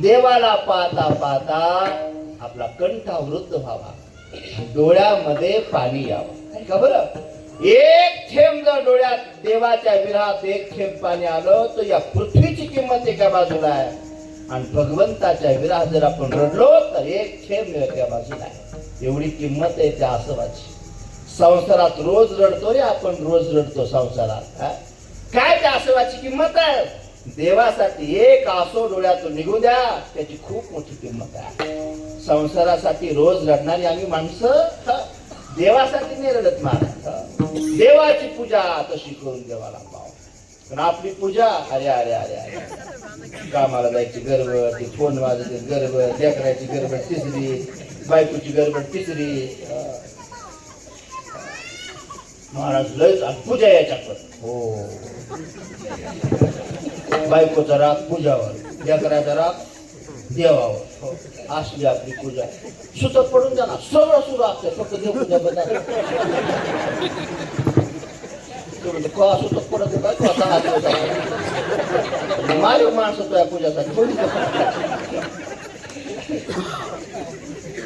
देवाला पाहता पाहता आपला कंठ आवृत्त व्हावा, डोळ्यामध्ये पाणी यावं. का बरं, एक थेंब जर डोळ्यात देवाच्या विरहात एक थेंब पाणी आलं तर या पृथ्वीची किंमत एका बाजूला आहे, आणि भगवंताच्या विरहात जर आपण रडलो तर एक थेंब एका बाजूला आहे. एवढी किंमत आहे त्या आसवाची. संसारात रोज रडतो रे आपण, रोज रडतो संसारात. काय त्या आसवाची किंमत आहे? देवासाठी एक आसो डोळ्यातून निघू द्या, त्याची खूप मोठी किंमत आहे. संसारासाठी रोज रडणारी आम्ही माणसं देवासाठी नाही रडत महाराज. देवाची पूजा तशी करून देवाला पाव. पण आपली पूजा अरे अरे अरे अरे, कामाला जायची गडबड, ती फोन वाजते गडबड, लेकराची गडबड तिसरी, बायकोची गडबड तिसरी. महाराज लयच पूजा याच्याकडे. हो, बायकोचा राग पूजावर, लेकराचा राग देवावर. हो, असली आपली पूजा. सुतक पडून जाणार, सगळं सुरू असतं, फक्त देव पूजा बदल. का सुतक पडत काय तू आता मारे माणसं तो या पूजासाठी.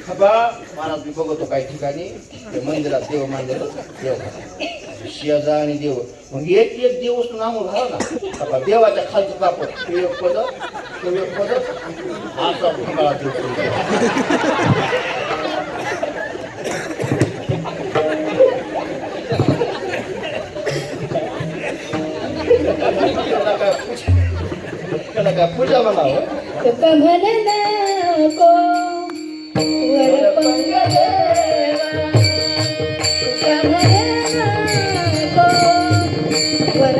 बा महाराज मी बघतो काही ठिकाणी ते मंदिरात देव मांडलेलं देव शेजा आणि देव मग एक एक देव उचलून आम्ही घाला ना बाबा देवाच्या खालचं कापड ते एक पद असा भंगाळा देव त्याला काय पूजा म्हणावं
कमल नको वर पंगदेवा कमल नको वर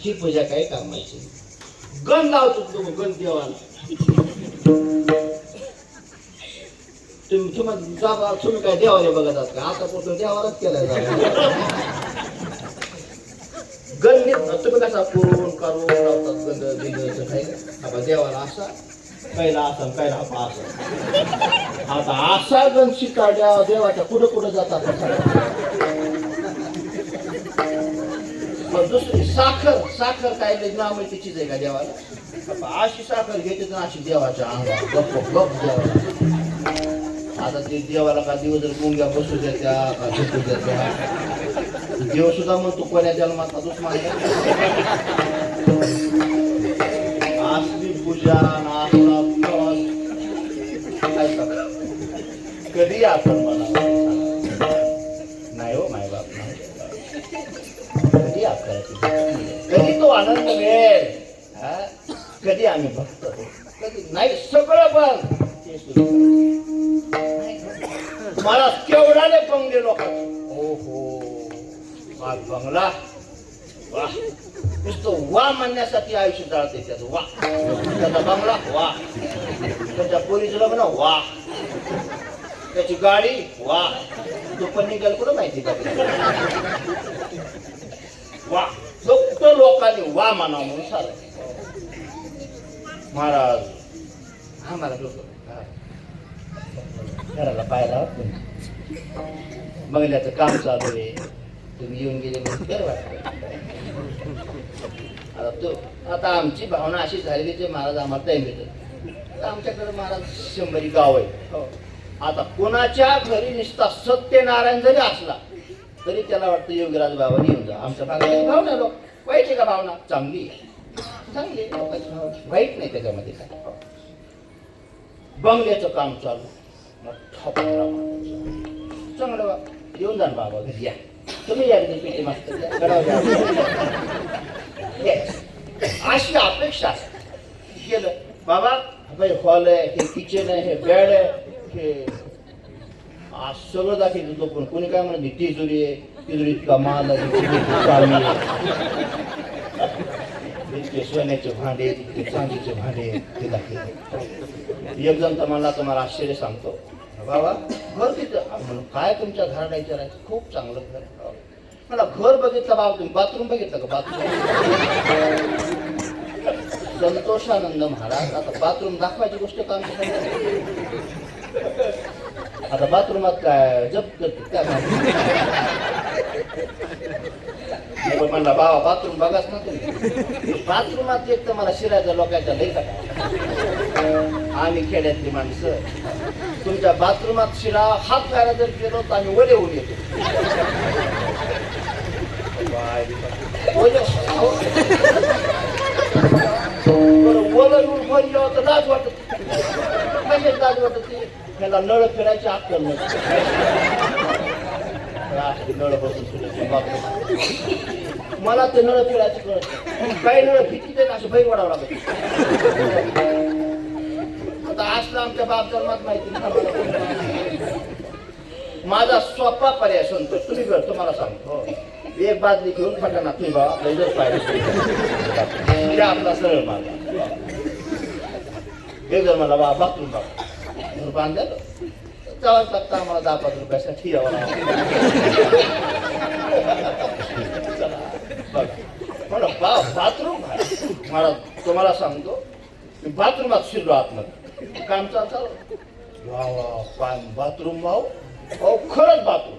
ही पूजा काय कामाची गण लावतो तू गण देवाला तुम्ही काय देवाला बघत आहात का आता पोहोचून देवालाच केलाय गण तुम्ही कसा करून लावतात गंध बिंद देवाला असा पहिला असा पहिला असा आता असा गण शिकाड्या देवाच्या कुठं कुठं जातात दुसरी साखर काय नामाची चीज आहे का देवाला अशी साखर घेते तर अशी देवाच्या अंगावर गप्प गप देवाला आता ते देवाला का दिवस जर मुंग्या बसू देत्या का झोपू देत्या देव सुद्धा म्हणतो कोण्या जन्मात दुश्मन आहे असली पूजा कधी आपण मला नाही हो मायबाप नाही कधी आपल्याला कधी तो आनंद मिळेल कधी आम्ही भक्त कधी नाही सगळं पण मला केवढाने बंगले लोकांचे हो हो बंगला वा नुसतं वा म्हणण्यासाठी आयुष्य जाळते त्याचं वा त्याचा बंगला वा त्याच्या पोरीचं लग्न वा त्याची गाडी वा तो पण निघाल कुठं माहिती का वा फक्त लोकांनी वा म्हणावं म्हणून चालत महाराज आम्हाला घराला पाहायला बंगल्याचं काम चालू आहे तुम्ही येऊन गेले म्हणून बरं वाटतं आता आमची भावना अशी झालेली जे महाराज आम्हाला टाइम येतात आमच्याकडे महाराज 100 गाव आहे आता कोणाच्या घरी निसता सत्यनारायण जरी असला तरी त्याला वाटतं योगीराज बाबांनी येऊन जा आमच्या भागाची भावना लोक वाईट आहे का भावना चांगली चांगली वाईट नाही त्याच्यामध्ये काय बंगल्याचं काम चालू चांगलं बा येऊन जा बाबा घरी या तुम्ही या पेटी मास्तर अशी अपेक्षा गेलं बाबा हॉल आहे हे किचन आहे हे बेड आहे हे आज सगळं दाखवतो तो पण कोणी काय म्हणत तिजोरी आहे तिजोरीत का माल आहे सोन्याचे भांडे चांदीचे भांडे ते दाखवले एक जण तर तुम्हाला आश्चर्य सांगतो बाबा घर तिथं म्हणून काय तुमच्या घराला विचारायचं खूप चांगलं घर मला घर बघितलं बाबा तुम्ही बाथरूम बघितलं का बाथरूम संतोषानंद महाराज आता बाथरूम दाखवायची गोष्ट काम आता बाथरूमात काय जप करते त्या म्हणला बाबा बाथरूम बघाच ना तुम्ही बाथरूमात एक तर मला शिरायचं लोकांच्या लई का आम्ही खेड्यातली माणसं तुमच्या बाथरूमात शिरा हात पायला जर गेलो तर आम्ही ओले होऊन येतो ओलं येऊन वर येऊ तर लाज वाटत कशाच लाज वाटत त्याला नळ फिरायची अक्कल नाही अशी नळ बसून सुद्धा बाथरूम. मला ते नळ पिळायची कळत नाही. काही नळ फिरकी ते असे भैर वाढावं लागत. आता असलं आमच्या बाप जन्मात माहिती नाही. माझा सोपा पर्याय संतोष तुम्ही कर तुम्हाला सांगतो. एक बादली घेऊन फटाना तुम्ही बाबा लयच पाहिजे आपला सरळ माझा. एक जर मला बा बाथरूम बाबा बांधलं जावं लागतं आम्हाला 10-5 रुपयासाठी यावं लागतं. मला बाथरूम आहे. मला तुम्हाला सांगतो मी बाथरूमात शिरलो आतमध्ये काम चालतं. वा वा काय बाथरूम भाऊ अहो खरंच बाथरूम.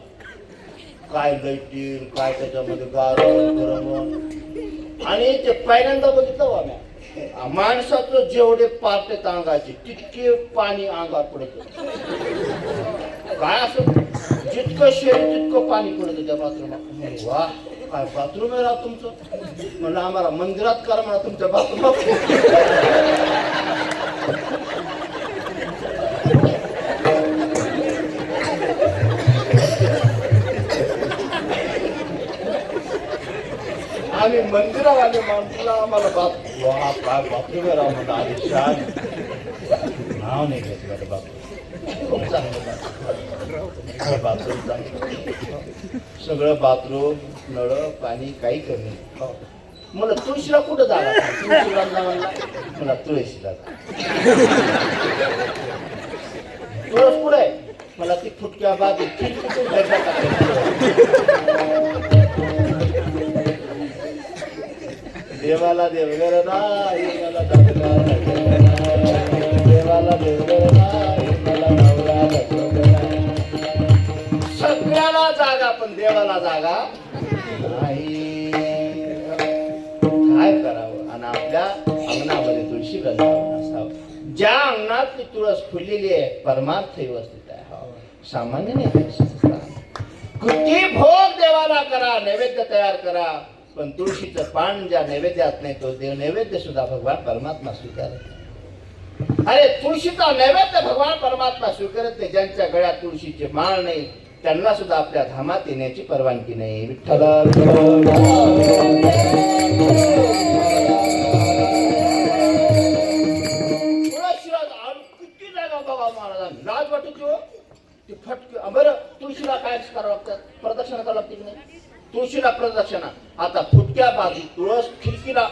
काय लाईटीन काय त्याच्यामध्ये गारण गरम आणि ते पहिल्यांदा बघितलं आम्ही माणसाचं जेवढे पार्ट आहेत अंगाचे तितके पाणी अंगात पडत. काय असं जितकं शरीर तितकं पाणी पडत त्या बाथरूमात. वा काय बाथरूम आहे राव तुमचं. म्हणलं आम्हाला मंदिरात करा म्हणा तुमच्या बाथरूमात. आम्ही मंदिरावाले माणसाला आम्हाला वा काय बाथरूम आहे राव म्हणलं. आधी छान नाव नाही घेतलं बाथरूम. खूप चांगलं बाथरूम चांगलं सगळं बाथरूम नळ पाणी काही कमी. मला तुळशीला कुठं जाणार. तुळशीला म्हणला मला तुळशीला तुळस कुठे आहे. मला ती फुटक्या बाजू देवाला देवगर नाही मला देवाला देवगर नाही मला नवरा. सगळ्याला जागा पण देवाला जागा नाही. काय करावं. आणि आपल्या अंगणामध्ये तुळशी गंधावून असावं. ज्या अंगणात ती तुळस फुललेली आहे परमार्थ व्यवस्थित आहे. सामान्य नाही. किती भोग देवाला करा नैवेद्य तयार करा पण तुळशीचं पान ज्या नैवेद्यात नाही तो देव नैवेद्य सुद्धा भगवान परमात्मा स्वीकारत. अरे तुळशीचा नैवेद्य भगवान परमात्मा स्वीकारत नाही. ज्यांच्या गळ्यात तुळशीचे माळ नाही त्यांना सुद्धा आपल्या धामात येण्याची परवानगी नाही. विठ्ठल किती जागा बघा महाराजांनी लाज वाटत ती फटके. बरं तुळशीला काय करावं लागतं. प्रदक्षिणा करावं लागते की नाही. तुळशीला प्रदक्षिणा. आता फुटक्या बाजू तुळस खिडकीला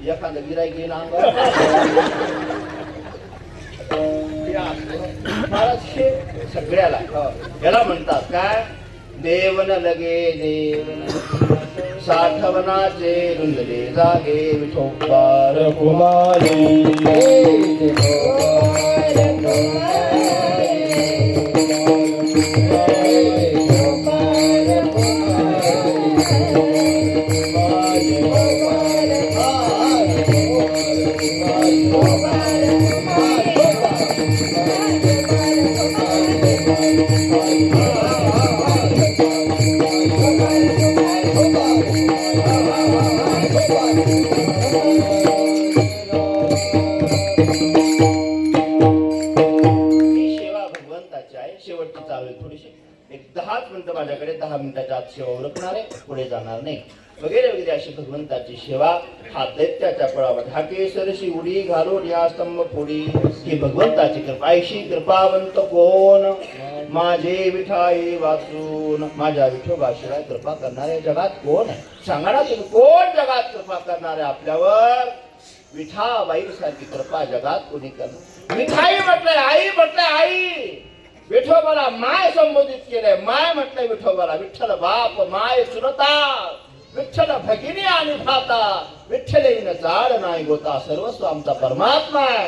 एखादं गिराईक घेईन अंगावर सगळ्याला याला म्हणतात काय देवन लगे देवन साठवनाचे रुंदले जागे विठोबार
कुमारी
शेवटची चालू आहे थोडीशी. एक 10 मिनिटं माझ्याकडे 10 मिनिटाच्या आत सेवा उरकणार आहे. पुढे जाणार नाही वगैरे वगैरे अशी भगवंताची सेवा. हा दैत्याच्या पळावर ढाके सरशी उडी घालून या स्तंभ फोडी. ही भगवंताची कृपा. ऐशी कृपावंत कोण माझे विठाई वाचून. माझ्या विठोबाशिवाय कृपा करणारे जगात कोण आहे. सांगा ना तुम्ही कोण जगात कृपा करणारे आपल्यावर. विठाबाई सारखी कृपा जगात कोणी करणार. विठाई म्हटलंय आई म्हटलंय आई. विठोबाला माय संबोधित केलंय. माय म्हटलंय विठोबाला. विठ्ठल बाप माय चुलता. विठ्ठल भगिनी आणि भाता. विठ्ठल जाड नाही गोता. सर्वस्व आमचा परमात्मा आहे.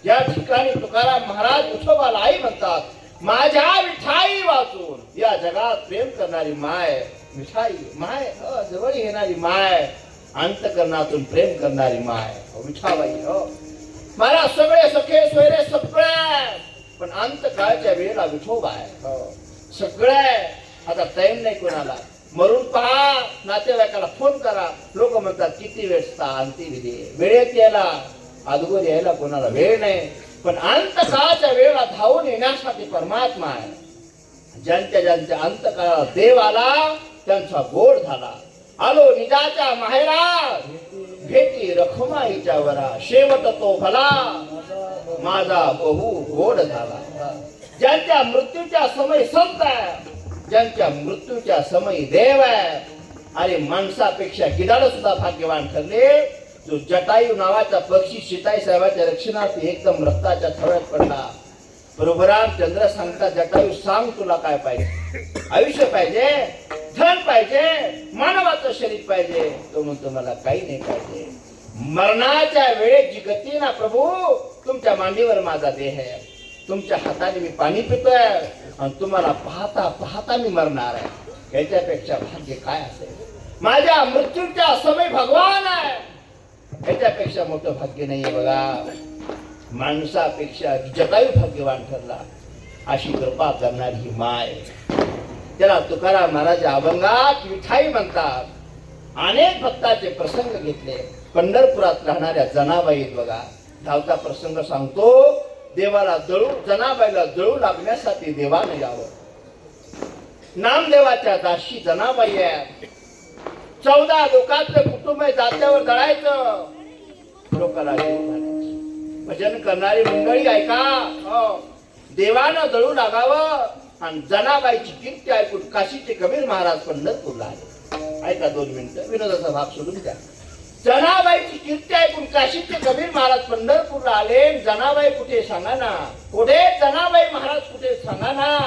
या ठिकाणी तुकाराम महाराज विठोबाला आई म्हणतात. माझ्या विठाई वाचून. या जगात प्रेम करणारी माय विठाई माय. जवळ येणारी माय. अंतकरणातून प्रेम करणारी माय विठाबाई. मला सगळे सखे सोयरे सगळे पण अंतकाळच्या वेळेला विठोबा आहे. सगळे आता टाइम नाही कोणाला. मरून पहा नातेवाईकाला फोन करा. लोक म्हणतात किती वेळ अंतिविधी वेळेत यायला अगोदर यायला कोणाला वेळ नाही, पण अंतकाळाच्या वेळेला धावून येण्यासाठी परमात्मा आहे. ज्यांच्या अंतकाळाला देव आला त्यांचा गोड झाला. आलो निजाच्या माहेरा भेटी रखुमाईच्या वरा, शेवट तो भला माझा बहु गोड झाला. ज्यांच्या मृत्यूच्या समय संत आहे, ज्यांच्या मृत्यूच्या समयी देव आहे. अरे माणसापेक्षा गिधाड सुद्धा भाग्यवान ठरले. जो जटायू नावाचा पक्षी सीताई साहेबाच्या रक्षणात एकदम रक्ताच्या थव्यात पडला. बरोबराम चंद्र सांगता, जटायू सांग तुला काय पाहिजे? आयुष्य पाहिजे, धन पाहिजे, मानवाचं शरीर पाहिजे. तो म्हणतो मला काही नाही पाहिजे. मरणाच्या वेळेत जी गती ना प्रभू, तुमच्या मांडीवर माझा देह आहे, तुमच्या हाताने मी पाणी पितोय आणि तुम्हाला पाहता पाहता मी मरणार आहे. याच्यापेक्षा भाग्य काय असेल? माझ्या मृत्यूच्या समय भगवान आहे, याच्यापेक्षा मोठं भाग्य नाहीये बघा. माणसापेक्षा जटायू भाग्यवान ठरला. अशी कृपा करणारी ही माय. त्याला तुकाराम महाराज अभंगात विठाई म्हणतात. अनेक भक्ताचे प्रसंग घेतले. पंढरपुरात राहणाऱ्या जनाबाईत बघा, धावता प्रसंग सांगतो. देवाला जनाबाईला जळू लागण्यासाठी देवाने यावं. नामदेवाच्या दाशी जनाबाई आहे. 14 लोकांचं कुटुंब जात्यावर दळायचं, लोकांना भजन करणारी मंडळी ऐका. देवानं दळू लागावं. आणि जनाबाईची कीर्ती ऐकून काशीचे कबीर महाराज पंढरपूरला आले. ऐका 2 मिनिटं, विनोदाचा भाग सोडून द्या. जनाबाईची कीर्ती ऐकून काशीचे कबीर महाराज पंढरपूरला आले. जनाबाई कुठे सांगा ना, कुठे जनाबाई महाराज कुठे सांगा ना.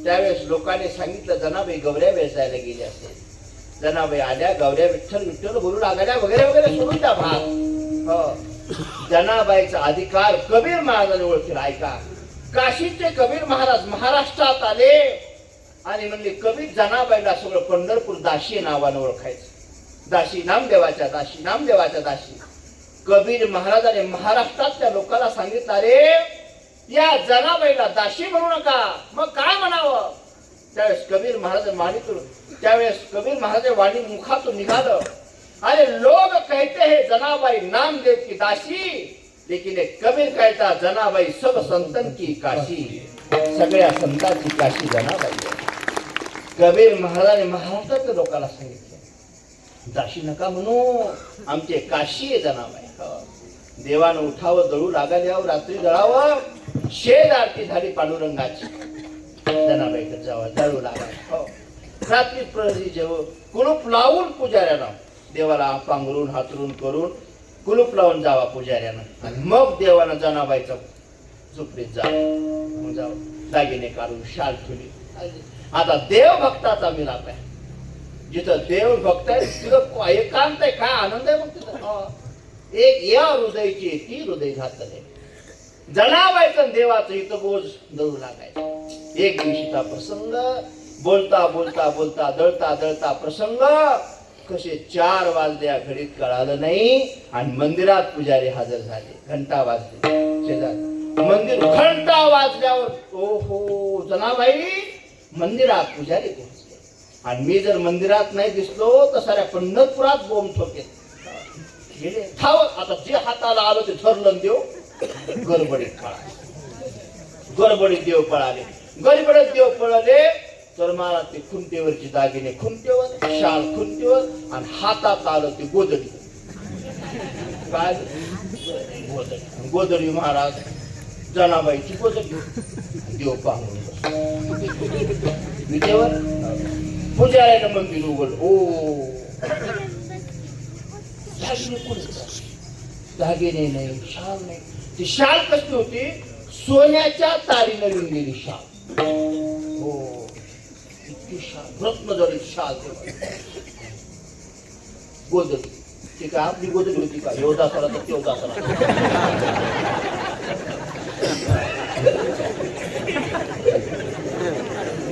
त्यावेळेस लोकांनी सांगितलं जनाबाई गौऱ्या वेचायला गेली असेल. जनाबाई आल्या, गौऱ्या विठ्ठल विठ्ठल बोलू लागल्या वगैरे वगैरे सोडून द्या भाग. जनाबाईचा अधिकार कबीर महाराजांनी ओळखला. ऐका, काशीचे कबीर महाराज महाराष्ट्रात आले आणि म्हणले कबीर जनाबाईला सगळं पंढरपूर दाशी नावानं ओळखायचं. दाशी नामदेवाच्या दाशी, नामदेवाच्या दाशी. कबीर महाराजांनी महाराष्ट्रातल्या लोकांना सांगितलं, अरे या जनाबाईला दाशी म्हणू नका, मग काय म्हणावं? त्यावेळेस कबीर महाराज वाणी मुखातून निघालं, अरे लोग कहते हैं जनाबाई नामदेव की दासी, लेकिन एक कबीर कहता जनाबाई सब संतन की काशी. सगळ्या संतांची काशी जनाबाई आहे. कबीर महाराजांनी महाराष्ट्रातल्या लोकांना सांगितलं, दाशी नका म्हणू, आमचे काशी आहे जनाबाई. देवानं उठावं, दळू लागायला रात्री दळावं. शेज आरती झाली पांडुरंगाची. जनाबाईकडे जावं, दळू लागायला. रात्री प्रहरी जेवण कुलूप लावून पुजाऱ्यानं देवाला पांघरून हातरून करून कुलूप लावून जावा पुजाऱ्यानं. आणि मग देवानं जनाबाईचा झोपडीत जावं, दागिने काढून शाल ठेवली. आता देव भक्ताचा मिलाप आहे. जिथं देव भक्त आहे तिथं एकांत आहे. काय आनंद आहे मग तिथं. एक या हृदयची ती हृदय घातले. जनाबाईचं देवाचं इथं बोज दळू लागायचं. एक दिवशीचा प्रसंग, बोलता बोलता बोलता दळता दळता प्रसंग कसे 4 वाजल्या घडीत कळालं नाही. आणि मंदिरात पुजारी हजर झाले. घंटा वाजली शेजारी. मंदिर घंटा वाजल्यावर ओहो जनाबाई मंदिरात पुजारी पोहोचले. आणि मी जर मंदिरात नाही दिसलो तर साऱ्या पंढरपुरात बोंब ठोकेल. गेले धावत. आता जे हाताला आलं ते धरलं देव. गडबडीत देव पळाले. गडबडीत देव पळाले तर मला ते खुंटेवरची दागिने खुंटेवर, शाल खुंटेवर आणि हातात आलं ते गोदडी. काय गोदडी महाराज जनाबाईची गोदडी. देव पाहून विजेवर पुजाऱ्यानं मंदिर उघड. दागिने नाही, शाल नाही. ती शाल कसली होती? सोन्याच्या तारीनं विणलेली शाल. हो, इतकी शाल, रत्नजडित शाल. गोदडी ती काय आपली गोदडी होती का? योदासाला तर योदासाला.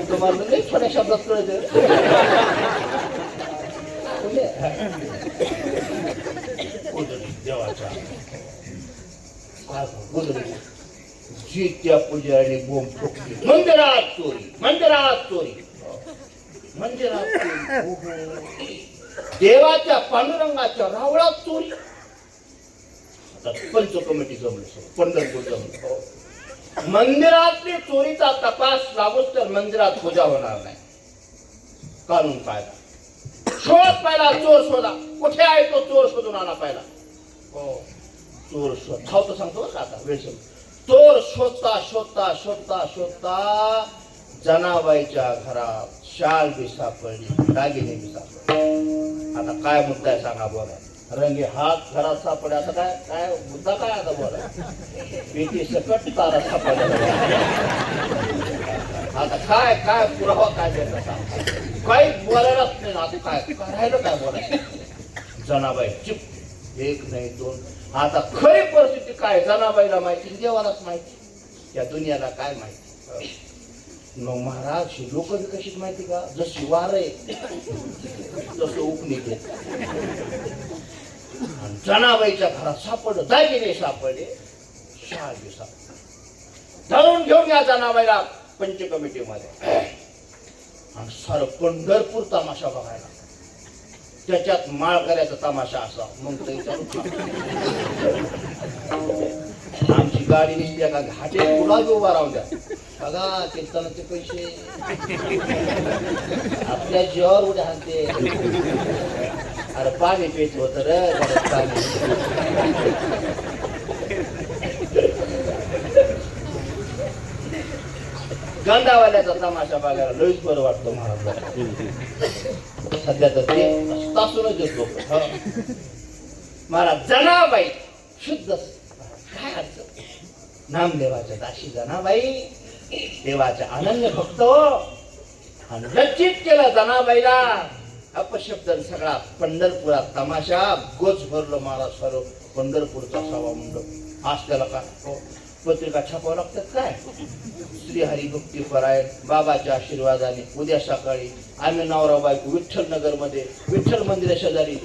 तुम्हाला नाही छोट्या शब्दात कळत. देवाच्या जी त्या पुजाऱ्याने बोंब ठोकली. मंदिरात चोरी, मंदिरात चोरी, मंदिरात चोरी. देवाच्या पांडुरंगाच्या रावळात चोरी. पंच कमिटी जमलं, पंढरपूर जमलं. हो. मंदिरातली चोरीचा तपास लागूच तर मंदिरात पूजा होणार नाही. कानून कायदा शोध, पहिला चोर शोधा. कुठे आहे तो चोर, शोधून आणा पहिला. हो, चोर शोध खाऊ तर सांगतो का आता वेळ. चोर शोधता शोधता शोधता शोधता जनाबाईच्या घरात शाल बी सापडली, दागिने बी सापडले. आता काय मुद्दा आहे सांगा, बोला. रंगे हात घरात सापडले. आता काय काय मुद्दा काय आता बोला. पेटी सकट तारा सापडला. आता काय काय पुरावा काय देता सांगा. काही बोलायलाच नाही. आता काय राहिलं काय बोलायचं. जनाबाई चुप, एक नाही दोन. आता खरी परिस्थिती काय जनाबाईला माहिती, देवालाच माहिती, या दुनियाला काय माहिती. मग महाराज ही लोक कशी माहिती का, जशी वार आहे तसं उपनी देत. आणि जनाबाईच्या घरात सापडलं, दागिने सापडले, शाल बी सापडले. धरून घेऊन या जनाबाईला पंच कमिटीमध्ये. आणि सारं पंढरपूर तमाशा बघायला. त्याच्यात माळकऱ्याचा तमाशा असा. मग आमची गाडी निघल्या का घाटे पुढा उभा राहून द्या. बघा कीर्तनाचे पैसे आपल्या जीवावर उद्या हाणते. अरे पाणी पेट होत रे पाणी. गंधावाल्याचा तमाशा बघायला लईच बरं वाटतं महाराज. सध्या तर ते तासूनच येत लोक. महाराज जनाबाई शुद्ध, काय अडचण. नामदेवाच्या दाशी जनाबाई, देवाच्या अनन्य भक्त. आणि लज्जित केलं जनाबाईला. अपशब्द सगळा पंढरपुरात तमाशा. गोच भरलं महाराज सर्व पंढरपूरचा सभा मंडप. आज त्याला काय पत्रिका छापावं लागतात काय. श्रीहरी भक्ती परायण, बाबाच्या आशीर्वादाने उद्या सकाळी आम्ही नवरा बायको विठ्ठल नगर मध्ये विठ्ठल मंदिरा शेजारी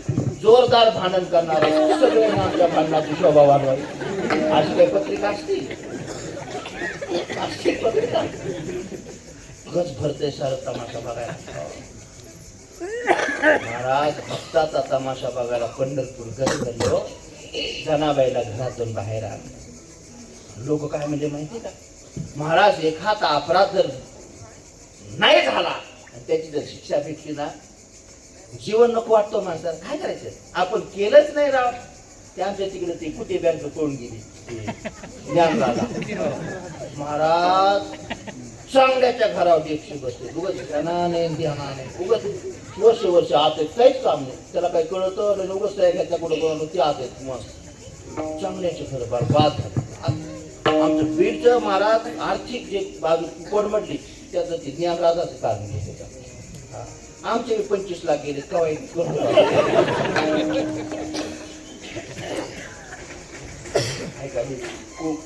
जोरदार भांडण करणारे सगळे आमच्या भांडणाची शोभा वाढवावी. अशी काही पत्रिका असतील. पत्रिका गज भरते सारं तमाशा बघायला. महाराज भक्ताचा तमाशा बघायला पंढरपूर गज भरलो. जनाबाईला घरातून बाहेर आले. लोक काय म्हणजे माहिती का, महाराज एखादा अपराध जर नाही झाला आणि त्याची जर शिक्षा भेटली ना, जीवन नको वाटतो माणसाला. काय करायचं, आपण केलंच नाही राव. ते आमच्या तिकडे ती कुठे बँक तोडून गेली ज्ञान झाला. महाराज चांगल्याच्या घरावर एकशे बसले. उगत ध्यानाने ध्यानाने उगत वर्ष वर्ष आत आहेत, काहीच काम नाही. त्याला काही कळतं उगच घ्यायचा कुठं बनवलं ते आत आहेत. मस्त चांगल्याचे घर बरबाद झाले. आमचं बीडचं महाराज आर्थिक जे बाजू कोडमडली त्याचं ते ज्ञानराजाचं कारण घेते. आमचे 25 लाख गेले कवाय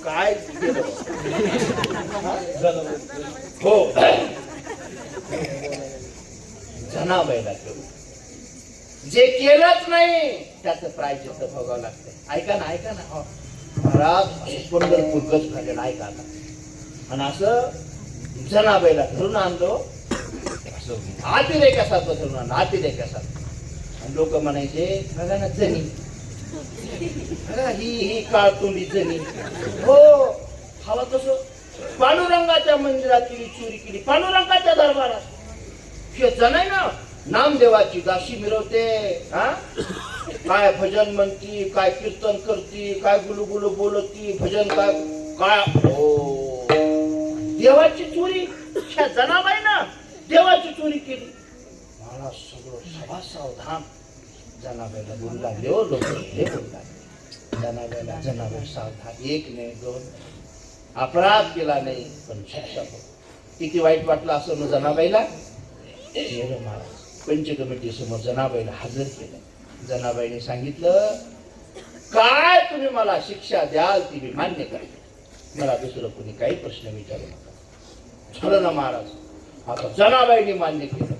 काय हो. जनाबाईला जे केलंच नाही त्याचं प्रायश्चित्त भोगावं लागतंय. ऐका ना ऐका ना. महाराज पंढरपूर गज झालेला ऐका आता. आणि असं जनाबाईला धरून आणलो. असं अतिरेक्यासारखं धरून आणलं, अतिरेक्यासारखं. आणि लोक म्हणायचे बघा ना जनी, बघा ही काळतोंडी जनी. हो हवा कसं. पांडुरंगाच्या मंदिरात केली चोरी केली, पांडुरंगाच्या दरबारात. हे जण आहे ना नामदेवाची दाशी मिरवते. हा काय भजन म्हणती, काय कीर्तन करती, काय गुलुगुलू बोलती, भजन काय काय. हो देवाची चोरी. ह्या जनाबाई ना देवाची चोरी केली. मला सगळं सभा सावधान. जनाबाईला बोलू लागले हो लोक. हे बोलू लागले जनाबाईला. जनाबाई सावधान. एक नाही दोन अपराध केला नाही पण शिक्षा. किती वाईट वाटलं असं ना जनाबाईला. महाराज पंच कमिटी समोर जनाबाईला हजर केलं. जनाबाईने सांगितलं काय तुम्ही मला शिक्षा द्याल ती मी मान्य करेन. मला दुसरं कोणी काही प्रश्न विचारू नका. झालं ना महाराज. आता जनाबाईने मान्य केलं.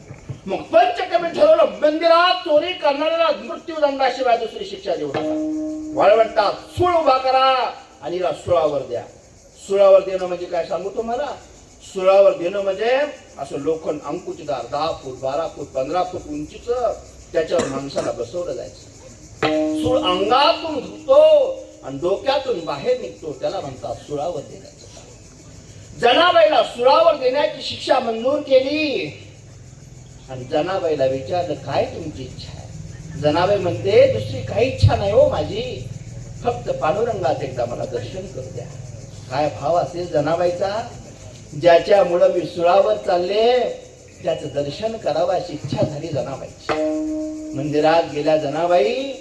मग पंच कमिटी ठरवलं मंदिरात चोरी करणाऱ्याला मृत्यूदंडाशिवाय दुसरी शिक्षा देऊ नका. वाळवंटात सूळ उभा करा आणि हिला सुळावर द्या. सुळावर देणं म्हणजे काय सांगू तुम्हाला. सुळावर देणं म्हणजे असं लोखंड अंकुचदार 10 फूट 12 फूट 15 फूट उंचीच त्याच्यावर माणसाला बसवलं जायचं. सूळ अंगातून धुतो आणि डोक्यातून बाहेर निघतो त्याला म्हणतात सुळावर देण्याचं काम. जनाबाईला सुळावर देण्याची शिक्षा मंजूर केली आणि जनाबाईला विचारलं काय तुमची इच्छा आहे. जनाबाई म्हणते दुसरी काही इच्छा नाही हो माझी, फक्त पांडुरंगात एकदा मला दर्शन करू द्या. काय भाव असेल जनाबाईचा, ज्याच्यामुळं मी सुळावर चालले त्याचं दर्शन करावं अशी इच्छा झाली जनाबाईची. मंदिरात गेल्या जनाबाई,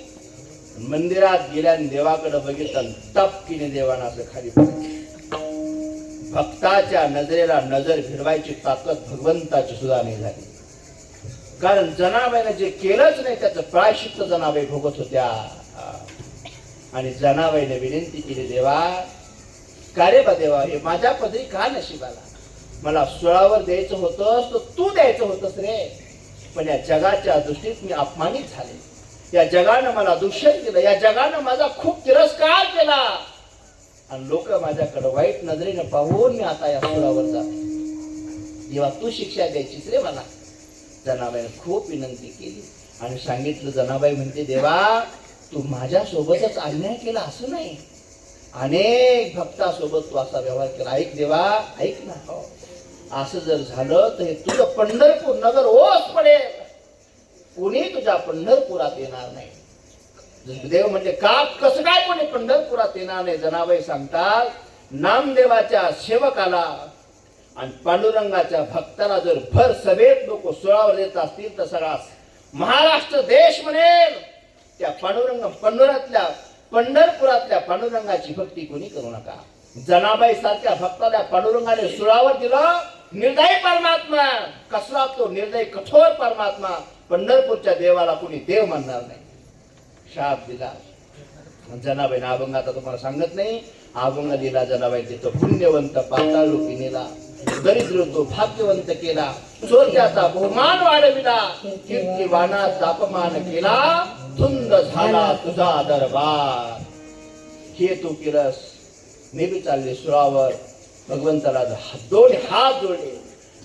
मंदिरात गेल्या आणि देवाकडे बघितलं, टपकीने देवानं असं खाली पडलं. भक्ताच्या नजरेला नजर फिरवायची ताकद भगवंताची सुद्धा नाही झाली, कारण जनाबाईनं जे केलंच नाही त्याचं प्रायश्चित्त जनाबाई भोगत होत्या. आणि जनाबाईने विनंती केली, देवा का रे बा देवा, हे माझ्या पदरी का नशीब आला, मला सुळावर द्यायचं होतंस तर तू द्यायचं होतंस रे, पण या जगाच्या दृष्टीत मी अपमानित झाले, या जगानं मला दूषण केलं, या जगानं माझा खूप तिरस्कार केला आणि लोक माझ्याकडे वाईट नजरेने पाहून मी आता या सुळावर जातो, जेव्हा तू शिक्षा द्यायचीच रे मला. जनाबाईने खूप विनंती केली आणि सांगितलं. जनाबाई म्हणते, देवा तू माझ्या सोबतच अन्याय केला असं नाही, अनेक भक्तासोबत तू असा व्यवहार केला. ऐक देवा, ऐक ना, असं जर झालं तर हे तुझं पंढरपूर नगर ओस पडेल, कोणी तुझ्या पंढरपुरात येणार नाही. देव म्हणजे का, कसं काय कोणी पंढरपुरात येणार नाही. जनाबाई सांगतात, नामदेवाच्या सेवकाला आणि पांडुरंगाच्या भक्ताला जर भर सभेत लोक सुळावर देत असतील तर सगळा महाराष्ट्र देश म्हणेल त्या पंढरपुरातल्या पांडुरंगाची भक्ती कोणी करू नका. जनाबाई सारख्या भक्ताला पांडुरंगाने सुळावर दिलं. निर्दयी परमात्मा, कसला तो निर्दयी कठोर परमात्मा, पंढरपूरच्या देवाला कोणी देव म्हणणार नाही. शाप दिला जनाबाईने. अभंग आता तुम्हाला सांगत नाही, अभंग दिला जनाबाई. तिथं पुण्यवंत पाताळ लोकी नेला, दरिद्र तो भाग्यवंत केला, चोरट्याचा बहुमान वाढविला, कीर्तिवानाचा अपमान केला, धुंद झाला तुझा दरबार. हे तू केलंस, मी बी चालले सुळावर. भगवंताला दोन हात जोडले,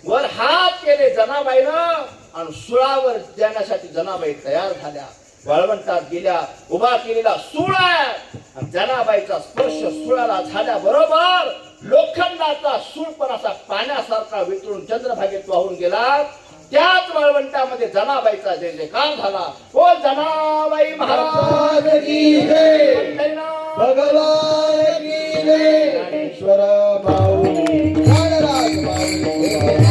वर हात केले जनाबाईनं आणि सुळावर जाण्यासाठी जनाबाई तयार झाल्या. वाळवंटात गेल्या, उभा केलेला सूळ आणि जनाबाईचा स्पर्श सुळाला झाल्याबरोबर लोखंडाचा सूळ पण असा पाण्यासारखा वितळून चंद्रभागेत वाहून गेला. त्याच वाळवंटामध्ये जनाबाईचा जय जयकार झाला. ओ जनाबाई महाराज की जय,
भगवान की जय, ज्ञानेश्वर माऊली, ज्ञानराज माऊली.